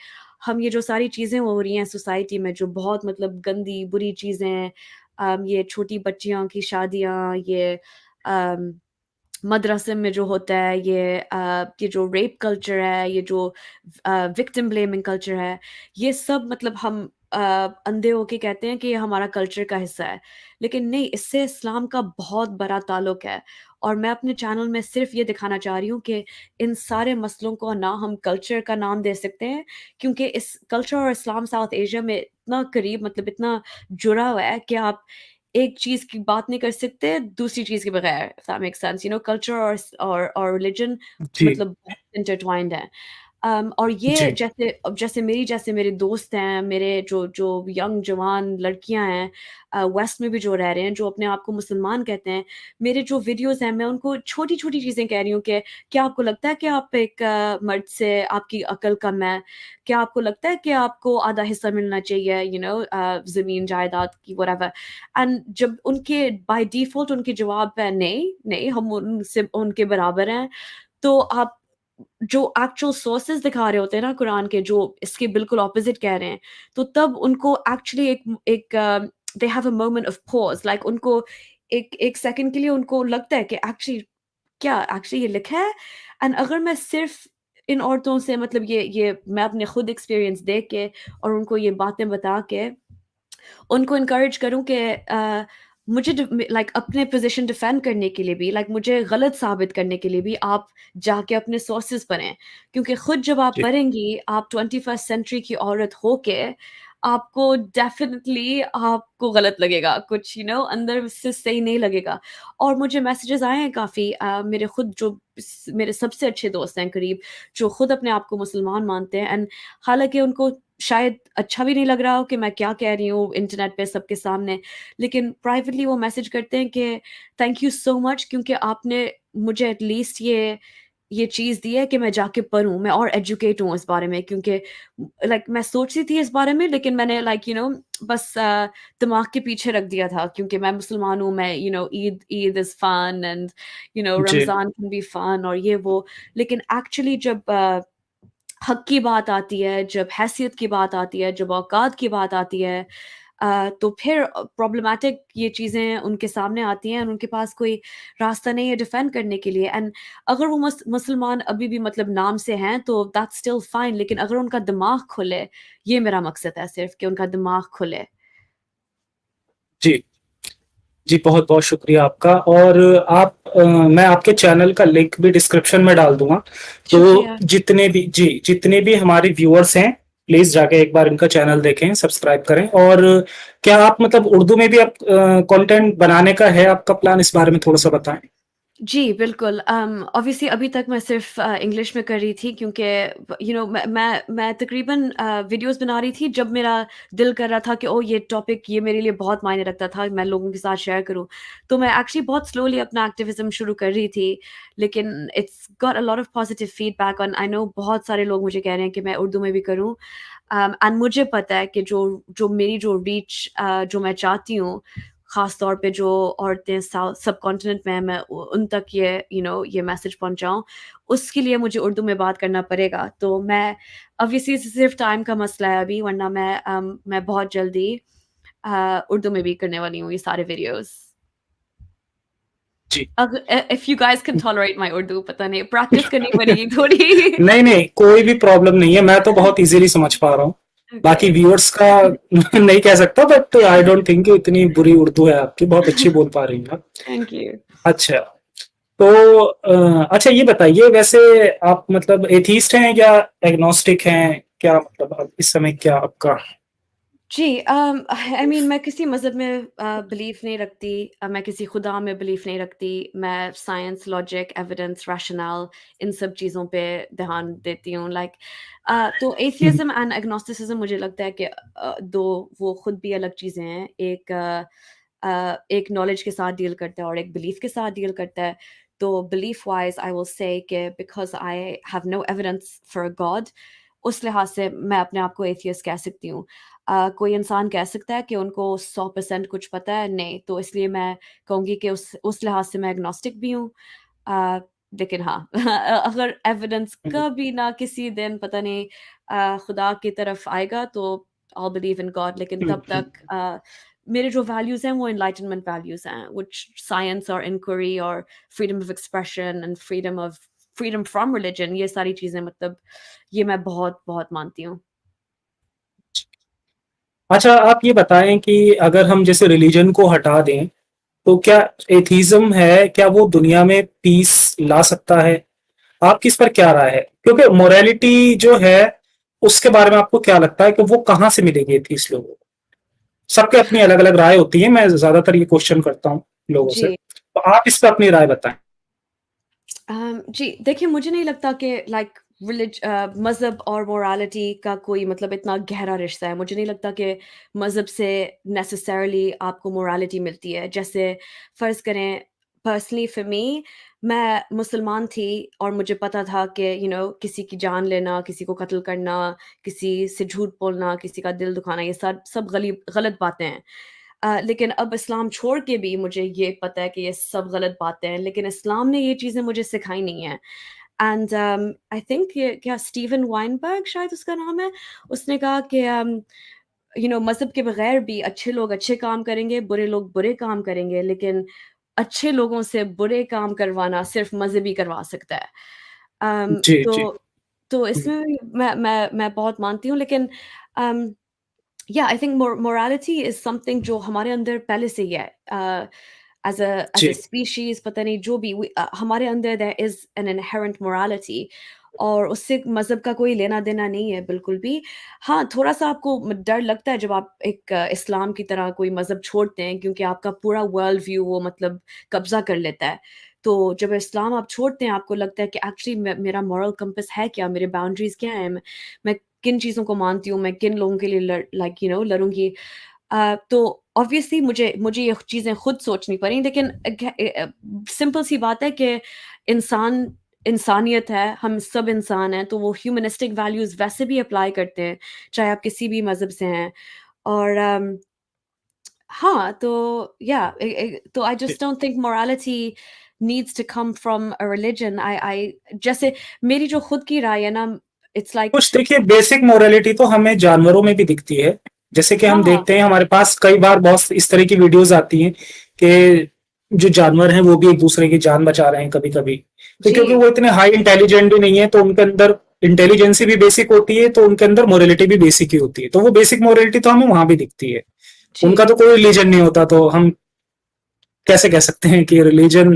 Speaker 2: हम ये जो सारी चीज़ें हो रही हैं सोसाइटी में जो बहुत मतलब गंदी, बुरी चीज़ें ये छोटी बच्चियों की शादियाँ, ये अम, मदरसे में जो होता है, ये जो रेप कल्चर है, ये जो विक्टिम ब्लेमिंग कल्चर है, ये सब मतलब हम अंधे होके कहते हैं कि ये हमारा कल्चर का हिस्सा है। लेकिन नहीं, इससे इस्लाम का बहुत बड़ा ताल्लुक है और मैं अपने चैनल में सिर्फ़ ये दिखाना चाह रही हूँ कि इन सारे मसलों को ना हम कल्चर का नाम दे सकते हैं क्योंकि इस कल्चर और इस्लाम साउथ एशिया में इतना करीब मतलब इतना जुड़ा हुआ है कि आप एक चीज़ की बात नहीं कर सकते दूसरी चीज़ के बगैर, if that makes sense culture और रिलिजन
Speaker 1: जी,
Speaker 2: मतलब बहुत इंटरट्वाइंड है। और ये
Speaker 1: जी,
Speaker 2: जैसे मेरे दोस्त हैं, मेरे जो जो यंग जवान लड़कियाँ हैं वेस्ट में भी जो रह रहे हैं, जो अपने आप को मुसलमान कहते हैं, मेरे जो वीडियोज़ हैं, मैं उनको छोटी-छोटी चीज़ें कह रही हूँ कि क्या आपको लगता है कि आप एक मर्द से आपकी अक्ल कम है? क्या आपको लगता है कि आपको आधा हिस्सा मिलना चाहिए ज़मीन जायदाद की व्हाटएवर? एंड जब उनके बाय डिफ़ॉल्ट उनके जवाब है नहीं, नहीं हम उनसे उनके बराबर हैं, तो आप जो एक्चुअल सोर्सेज़ दिखा रहे होते हैं ना कुरान के जो इसके बिल्कुल ऑपोज़िट कह रहे हैं, तो तब उनको एक्चुअली एक they have a moment of pause like उनको एक एक सेकंड के लिए उनको लगता है कि एक्चुअली ये लिखा है? एंड अगर मैं सिर्फ़ इन औरतों से मतलब ये मैं अपने खुद एक्सपीरियंस देख के और उनको ये बातें बता के उनको एनकरेज करूँ कि मुझे लाइक अपने पोज़ीशन डिफेंड करने के लिए भी लाइक मुझे गलत साबित करने के लिए भी आप जाके अपने सोर्सेज़ पढ़ें। क्योंकि खुद जब आप
Speaker 1: जी,
Speaker 2: पढ़ेंगी, आप 21st सेंचुरी की औरत होके, आपको डेफ़िनिटली आपको गलत लगेगा, कुछ अंदर से सही नहीं लगेगा। और मुझे मैसेजेस आए हैं काफ़ी मेरे खुद जो मेरे सबसे अच्छे दोस्त हैं करीब, जो खुद अपने आप को मुसलमान मानते हैं एंड हालाँकि उनको शायद अच्छा भी नहीं लग रहा हो कि मैं क्या कह रही हूँ इंटरनेट पे सबके सामने, लेकिन प्राइवेटली वो मैसेज करते हैं कि थैंक यू सो मच क्योंकि आपने मुझे एटलीस्ट ये चीज़ दी है कि मैं जाके पढूँ, मैं और एजुकेट हूँ इस बारे में क्योंकि लाइक मैं सोचती थी इस बारे में लेकिन मैंने बस दिमाग के पीछे रख दिया था क्योंकि मैं मुसलमान हूँ, मैं Eid Eid is fun and
Speaker 1: जी,
Speaker 2: रमज़ान कैन बी फन और ये वो। लेकिन एक्चुअली जब हक की बात आती है, जब हैसियत की बात आती है, जब औकात की बात आती है तो फिर प्रॉब्लमैटिक ये चीज़ें उनके सामने आती हैं और उनके पास कोई रास्ता नहीं है डिफेंड करने के लिए एंड अगर वो मुसलमान अभी भी मतलब नाम से हैं तो दैट्स स्टिल फाइन लेकिन अगर उनका दिमाग खुले, ये मेरा मकसद है सिर्फ़ कि उनका दिमाग खुले।
Speaker 1: जी। जी, बहुत-बहुत शुक्रिया आपका। और मैं आपके चैनल का लिंक भी डिस्क्रिप्शन में डाल दूँगा। तो
Speaker 2: शुक्रिया।
Speaker 1: जितने भी हमारे व्यूअर्स हैं, प्लीज़ जाके एक बार इनका चैनल देखें, सब्सक्राइब करें। और क्या आप मतलब उर्दू में भी आप कंटेंट बनाने का है आपका प्लान? इस बारे में थोड़ा-सा बताएँ।
Speaker 2: जी, बिल्कुल। ऑब्वियसली अभी तक मैं सिर्फ़ इंग्लिश में कर रही थी क्योंकि मैं तकरीबन वीडियोज़ बना रही थी जब मेरा दिल कर रहा था कि ओह! ये टॉपिक ये मेरे लिए बहुत मायने रखता था, मैं लोगों के साथ शेयर करूँ। तो मैं एक्चुअली बहुत स्लोली अपना एक्टिविज़्म शुरू कर रही थी, लेकिन it's got a lot of positive feedback and I know बहुत सारे लोग मुझे कह रहे हैं कि मैं उर्दू में भी करूँ। एंड मुझे पता है कि जो जो मेरी जो रीच जो मैं चाहती हूँ, ख़ास तौर पे जो औरतें साउथ सब कॉन्टिनेंट में हैं, मैं उन तक ये मैसेज पहुँचाऊँ, उसके लिए मुझे उर्दू में बात करना पड़ेगा। तो मैं ऑब्वियसली सिर्फ़ टाइम का मसला है अभी, वरना मैं बहुत जल्दी उर्दू में भी करने वाली हूँ ये सारे वीडियोज़।
Speaker 1: जी।
Speaker 2: If you guys can tolerate my Urdu, पता नहीं, प्रैक्टिस करनी पड़ेगी थोड़ी।
Speaker 1: नहीं नहीं, कोई भी प्रॉब्लम नहीं है, मैं तो बहुत इजीली समझ पा रहा हूँ। बाकी
Speaker 2: ओके।
Speaker 1: व्यूअर्स का नहीं कह सकता, बट आई डोंट थिंक इतनी बुरी उर्दू है आपकी, बहुत अच्छी बोल पा रही हैं आप।
Speaker 2: Thank you.
Speaker 1: अच्छा, तो अच्छा ये बताइए, वैसे आप मतलब एथीस्ट हैं या एग्नोस्टिक हैं, क्या मतलब अब इस समय क्या आपका?
Speaker 2: जी, आई मीन मैं किसी मज़हब में बिलीफ नहीं रखती, मैं किसी खुदा में बिलीफ नहीं रखती, मैं science, logic, evidence, rational in सब चीज़ों पे ध्यान देती हूँ। तो
Speaker 1: हम्म,
Speaker 2: एथियज़्म एंड एग्नोस्टिसिज्म मुझे लगता है कि दो वो खुद भी अलग चीज़ें हैं। एक नॉलेज के साथ डील करता है और एक बिलीफ के साथ डील करता है। तो belief wise I will say that because I have no evidence for a god, उस लिहाज से मैं अपने आप को एथियस्ट कह सकती हूँ। कोई इंसान कह सकता है कि उनको 100% कुछ पता है, नहीं, तो इसलिए मैं कहूँगी कि उस लिहाज से मैं एग्नोस्टिक भी हूँ। अ, लेकिन हाँ, अगर एविडेंस
Speaker 1: हम्म,
Speaker 2: कभी ना किसी दिन पता नहीं खुदा की तरफ आएगा तो I will believe in God, लेकिन
Speaker 1: हम्म,
Speaker 2: तब तक मेरे जो वैल्यूज़ हैं वो एनलाइटनमेंट वैल्यूज़ हैं, व्हिच साइंस और इंक्वायरी और freedom of expression and freedom from religion, ये सारी चीज़ें मतलब ये मैं बहुत-बहुत मानती हूँ।
Speaker 1: अच्छा, आप ये बताएं कि अगर हम जैसे रिलीजन को हटा दें, तो क्या एथीज्म है, क्या वो दुनिया में पीस ला सकता है? आपकी इस पर क्या राय है? क्योंकि मोरालिटी जो है, उसके बारे में आपको क्या लगता है कि वो कहाँ से मिलेगी एथीस्ट लोगों को? सबके अपनी अलग अलग राय होती है, मैं ज्यादातर ये क्वेश्चन करता हूँ लोगों से,
Speaker 2: जी।
Speaker 1: तो आप इस पर अपनी राय बताएं।
Speaker 2: जी, देखिए मुझे नहीं लगता कि मज़हब और मोरालिटी का कोई मतलब इतना गहरा रिश्ता है। मुझे नहीं लगता कि मज़हब से नेसेसरीली आपको मोरालिटी मिलती है। जैसे फ़र्ज़ करें, पर्सनली फ़ॉर मी, मैं मुसलमान थी और मुझे पता था कि किसी की जान लेना, किसी को कत्ल करना, किसी से झूठ बोलना, किसी का दिल दुखाना, ये सब सब गलत बातें हैं। लेकिन अब इस्लाम छोड़ के भी मुझे ये पता है कि ये सब गलत बातें हैं, लेकिन इस्लाम ने ये चीज़ें मुझे सिखाई नहीं हैं। एंड आई थिंक ये क्या स्टीवन वाइनबर्ग शायद उसका नाम है, उसने कहा कि मज़हब के बगैर भी अच्छे लोग अच्छे काम करेंगे, बुरे लोग बुरे काम करेंगे, लेकिन अच्छे लोगों से बुरे काम करवाना सिर्फ़ मज़हब ही करवा सकता है। अम,
Speaker 1: जी जी।
Speaker 2: तो तो इसमें भी मैं बहुत मानती हूँ, लेकिन अम या I think morality is something जो हमारे अंदर पहले से ही है, एज अ
Speaker 1: जी,
Speaker 2: स्पीशीज, पता नहीं जो भी हमारे अंदर there is an inherent morality, और उससे मज़हब का कोई लेना देना नहीं है बिल्कुल भी। हाँ, थोड़ा सा आपको डर लगता है जब आप एक इस्लाम की तरह कोई मज़हब छोड़ते हैं, क्योंकि आपका पूरा वर्ल्ड व्यू वो मतलब कब्जा कर लेता है। तो जब इस्लाम आप छोड़ते हैं, आपको लगता है कि एक्चुअली मेरा मॉरल कंपस है क्या, मेरे बाउंड्रीज क्या है, मैं किन चीज़ों को मानती हूँ, मैं किन लोगों के लिए लड़ूँगी। तो ऑब्वियसली मुझे मुझे ये चीज़ें खुद सोचनी पड़ी, लेकिन सिंपल सी बात है कि इंसान इंसानियत है, हम सब इंसान हैं, तो वो ह्यूमनिस्टिक वैल्यूज़ वैसे भी अप्लाई करते हैं, चाहे आप किसी भी मज़हब से हैं। और हाँ, तो या तो आई
Speaker 1: जी।
Speaker 2: Just don't think morality needs to come from a religion. I जैसे मेरी जो खुद की राय है ना, इट्स लाइक
Speaker 1: कुछ देखिए, बेसिक मोरालिटी तो हमें जानवरों में भी दिखती है। जैसे कि हम
Speaker 2: हाँ,
Speaker 1: देखते हैं, हमारे पास कई बार बहुत इस तरह की वीडियोस आती हैं कि जो जानवर हैं वो भी एक दूसरे की जान बचा रहे हैं कभी कभी। तो क्योंकि
Speaker 2: जी,
Speaker 1: वो इतने हाई इंटेलिजेंट भी नहीं है, तो उनके अंदर इंटेलिजेंसी भी बेसिक होती है, तो उनके अंदर मोरालिटी भी बेसिक ही होती है, तो वो बेसिक मोरालिटी तो हमें वहां भी दिखती है।
Speaker 2: जी।
Speaker 1: उनका तो कोई रिलीजन नहीं होता, तो हम कैसे कह सकते हैं कि रिलीजन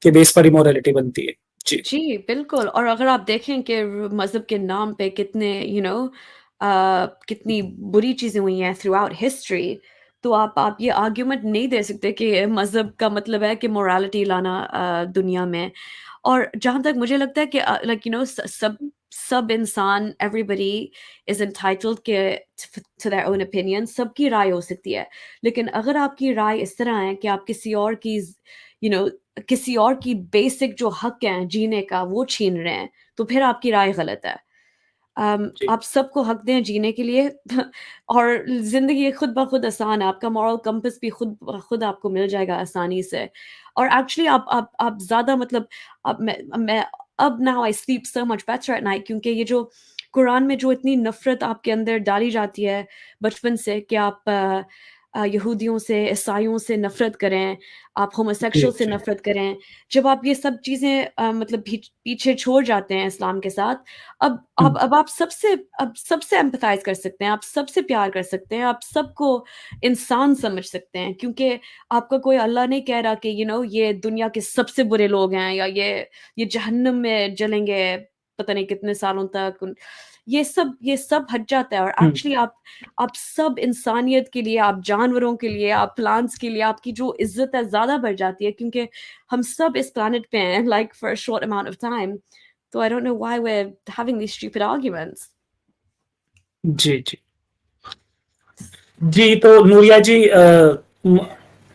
Speaker 1: के बेस पर ही मोरालिटी बनती है? जी।
Speaker 2: जी, बिल्कुल। और अगर आप देखें कि मज़हब के नाम पे कितने कितनी बुरी चीज़ें हुई हैं थ्रू आउट हिस्ट्री, तो आप ये आर्ग्यूमेंट नहीं दे सकते कि मज़हब का मतलब है कि मोरालिटी लाना दुनिया में। और जहाँ तक मुझे लगता है कि सब इंसान, एवरीबॉडी इज़ एंटाइटल्ड के टू देयर ओन ओपिनियन, सबकी राय हो सकती है। लेकिन अगर आपकी राय इस तरह है कि आप यू नो किसी और की बेसिक जो हक हैं जीने का वो छीन रहे हैं, तो फिर आपकी राय गलत है।
Speaker 1: जी,
Speaker 2: आप सबको हक दें जीने के लिए और ज़िंदगी खुद ब खुद आसान है, आपका मॉरल कंपास भी खुद ब खुद आपको मिल जाएगा आसानी से। और एक्चुअली आप ज़्यादा मतलब अब मैं अब now I sleep so much better at night, क्योंकि ये जो कुरान में जो इतनी नफ़रत आपके अंदर डाली जाती है बचपन से कि आप यहूदियों से, ईसाइयों से नफ़रत करें, आप
Speaker 1: जी,
Speaker 2: होमोसेक्सुअल से
Speaker 1: जी।
Speaker 2: नफ़रत करें। जब आप ये सब चीज़ें मतलब पीछे छोड़ जाते हैं इस्लाम के साथ, अब
Speaker 1: हुँ,
Speaker 2: अब अब आप सबसे एम्पैथाइज़ कर सकते हैं, आप सबसे प्यार कर सकते हैं, आप सबको इंसान समझ सकते हैं, क्योंकि आपका कोई अल्लाह नहीं कह रहा कि ये दुनिया के सबसे बुरे लोग हैं, या ये जहन्नम में जलेंगे पता नहीं कितने सालों तक। ये सब हट जाता है, और
Speaker 1: हुँ।
Speaker 2: एक्चुअली आप सब इंसानियत के लिए, आप जानवरों के लिए, आप प्लांट्स के लिए आपकी जो इज़्ज़त है ज़्यादा बढ़ जाती है, क्योंकि हम सब इस प्लैनेट पे हैं like for a short amount of time. So I don't know why we're having these stupid arguments.
Speaker 1: जी, जी। जी, तो नूरिया जी म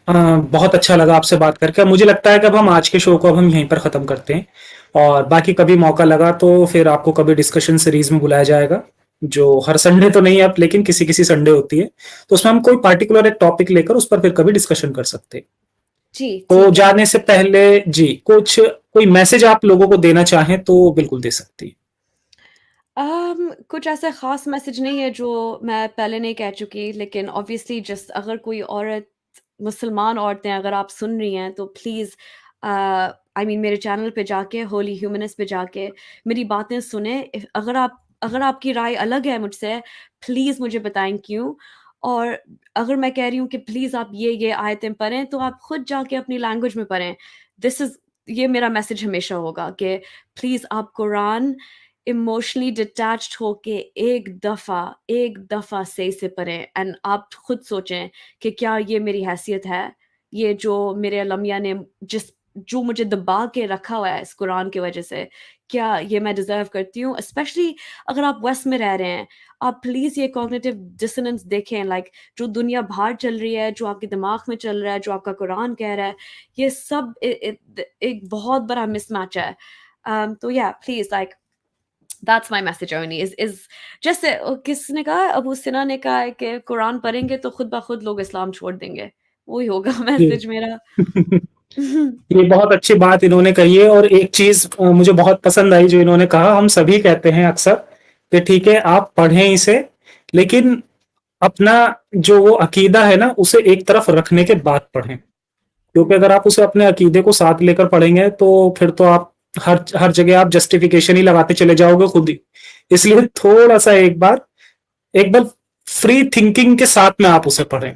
Speaker 1: बहुत अच्छा लगा आपसे बात करके। मुझे लगता है कि अब हम आज के शो को अब हम यहीं पर ख़त्म करते हैं और बाकी कभी मौका लगा तो फिर आपको कभी डिस्कशन सीरीज़ में बुलाया जाएगा, जो हर संडे तो नहीं अब लेकिन किसी-किसी संडे होती है। तो उसमें हम कोई पार्टिकुलर एक टॉपिक लेकर उस पर फिर कभी डिस्कशन कर सकते हैं।
Speaker 2: जी,
Speaker 1: तो
Speaker 2: ठीक है।
Speaker 1: जाने से पहले जी, कोई मैसेज आप लोगों को देना चाहें तो बिल्कुल दे सकती हैं।
Speaker 2: कुछ ऐसा ख़ास मैसेज नहीं है जो मैं पहले नहीं कह चुकी, लेकिन ऑब्वियसली जस्ट अगर कोई औरत, मुसलमान औरतें अगर आप सुन रही हैं तो प्लीज़ आई मीन मेरे चैनल पे जाके, होली ह्यूमनिस्ट पे जाके मेरी बातें सुनें। अगर आपकी राय अलग है मुझसे, प्लीज़ मुझे बताएँ क्यों? और अगर मैं कह रही हूँ कि प्लीज़ आप ये आयतें पढ़ें, तो आप खुद जाके अपनी लैंग्वेज में पढ़ें। दिस इज़ ये मेरा मैसेज हमेशा होगा कि प्लीज़ आप कुरान इमोशनली डिटैच्ड होके एक दफ़ा सही से पढ़ें, एंड आप खुद सोचें कि क्या ये मेरी हैसियत है? ये जो मेरे अल्लाह ने जो मुझे दबा के रखा हुआ है इस कुरान की वज़ह से, क्या ये मैं डिज़र्व करती हूँ? स्पेशली अगर आप वेस्ट में रह रहे हैं, आप प्लीज़ ये कॉग्निटिव डिसोनेंस देखें, लाइक जो दुनिया बाहर चल रही है, जो आपके दिमाग में चल रहा है, जो आपका कुरान कह रहा है, ये सब एक बहुत बड़ा मिसमैच है। तो या please like that's my message only is जैसे किसने कहा, अबू सिना ने कहा है कि कुरान पढ़ेंगे तो खुद ब खुद लोग इस्लाम छोड़ देंगे। वही होगा
Speaker 1: जी।
Speaker 2: मैसेज मेरा।
Speaker 1: ये बहुत अच्छी बात इन्होंने कही है और एक चीज़ मुझे बहुत पसंद आई जो इन्होंने कहा, हम सभी कहते हैं अक्सर कि ठीक है आप पढ़ें इसे, लेकिन अपना जो वो अकीदा है ना उसे एक तरफ रखने के बाद पढ़ें। क्योंकि अगर आप उसे अपने अकीदे को साथ लेकर पढ़ेंगे तो फिर तो आप हर हर जगह आप जस्टिफिकेशन ही लगाते चले जाओगे खुद ही। इसलिए थोड़ा-सा एक बार फ्री थिंकिंग के साथ में आप उसे पढ़ें।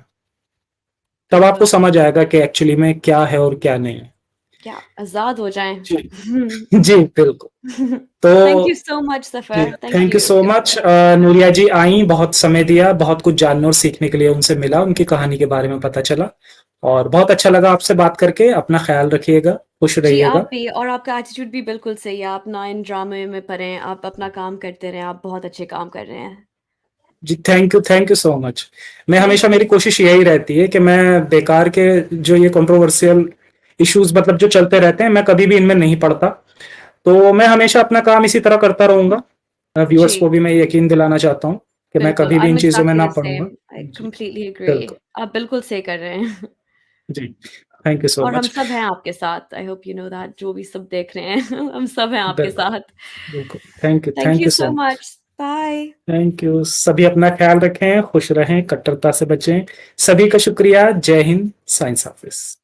Speaker 1: तब आपको
Speaker 2: बिल्कुल,
Speaker 1: समझ आएगा कि एक्चुअली में क्या है और क्या नहीं है।
Speaker 2: क्या आज़ाद हो जाएँ।
Speaker 1: जी। जी, बिल्कुल। तो
Speaker 2: थैंक यू सो मच
Speaker 1: जी,
Speaker 2: सफ़र, thank
Speaker 1: thank you
Speaker 2: you.
Speaker 1: So much Nooriya ji I, बहुत समय दिया, बहुत कुछ जानने और सीखने के लिए उनसे मिला, उनकी कहानी के बारे में पता चला और बहुत अच्छा लगा आपसे बात करके। अपना ख़्याल रखिएगा, खुश
Speaker 2: जी, आप
Speaker 1: रहिएगा।
Speaker 2: भी, और आपका एटीट्यूड भी बिल्कुल सही है, आप ना इन ड्रामे में पड़ें, आप अपना काम करते रहें, आप बहुत अच्छे काम कर रहे हैं।
Speaker 1: जी, थैंक यू सो मच। मैं
Speaker 2: थैंक
Speaker 1: हमेशा
Speaker 2: यू।
Speaker 1: मेरी कोशिश यही रहती है कि मैं बेकार के जो ये कंट्रोवर्शियल इश्यूज़ मतलब जो चलते रहते हैं, मैं कभी भी इनमें नहीं पड़ता। तो मैं हमेशा अपना काम इसी तरह करता रहूँगा। व्यूअर्स
Speaker 2: जी,
Speaker 1: को भी मैं यकीन दिलाना चाहता हूँ कि मैं
Speaker 2: बिल्कुल,
Speaker 1: कभी
Speaker 2: आई
Speaker 1: भी इन
Speaker 2: एम
Speaker 1: चीज़ों में
Speaker 2: एग्ज़ैक्टली
Speaker 1: ना
Speaker 2: द
Speaker 1: पड़ूँगा।
Speaker 2: सेम, आई
Speaker 1: जी,
Speaker 2: कंप्लीटली एग्री।
Speaker 1: बिल्कुल।
Speaker 2: आप बिल्कुल सही कर रहे हैं।
Speaker 1: जी, थैंक यू सो
Speaker 2: और हम
Speaker 1: मच।
Speaker 2: सब हैं आपके साथ, I hope you know that, जो भी सब देख रहे हैं, हम सब हैं आपके
Speaker 1: बिल्कुल,
Speaker 2: साथ।
Speaker 1: बिल्कुल।
Speaker 2: Thank
Speaker 1: thank
Speaker 2: you
Speaker 1: you
Speaker 2: so
Speaker 1: so much.
Speaker 2: Much, bye.
Speaker 1: Thank you. सभी अपना ख़्याल रखें, खुश रहें, कट्टरता से बचें। सभी का शुक्रिया। जय हिंद, साइंस ऑफिस।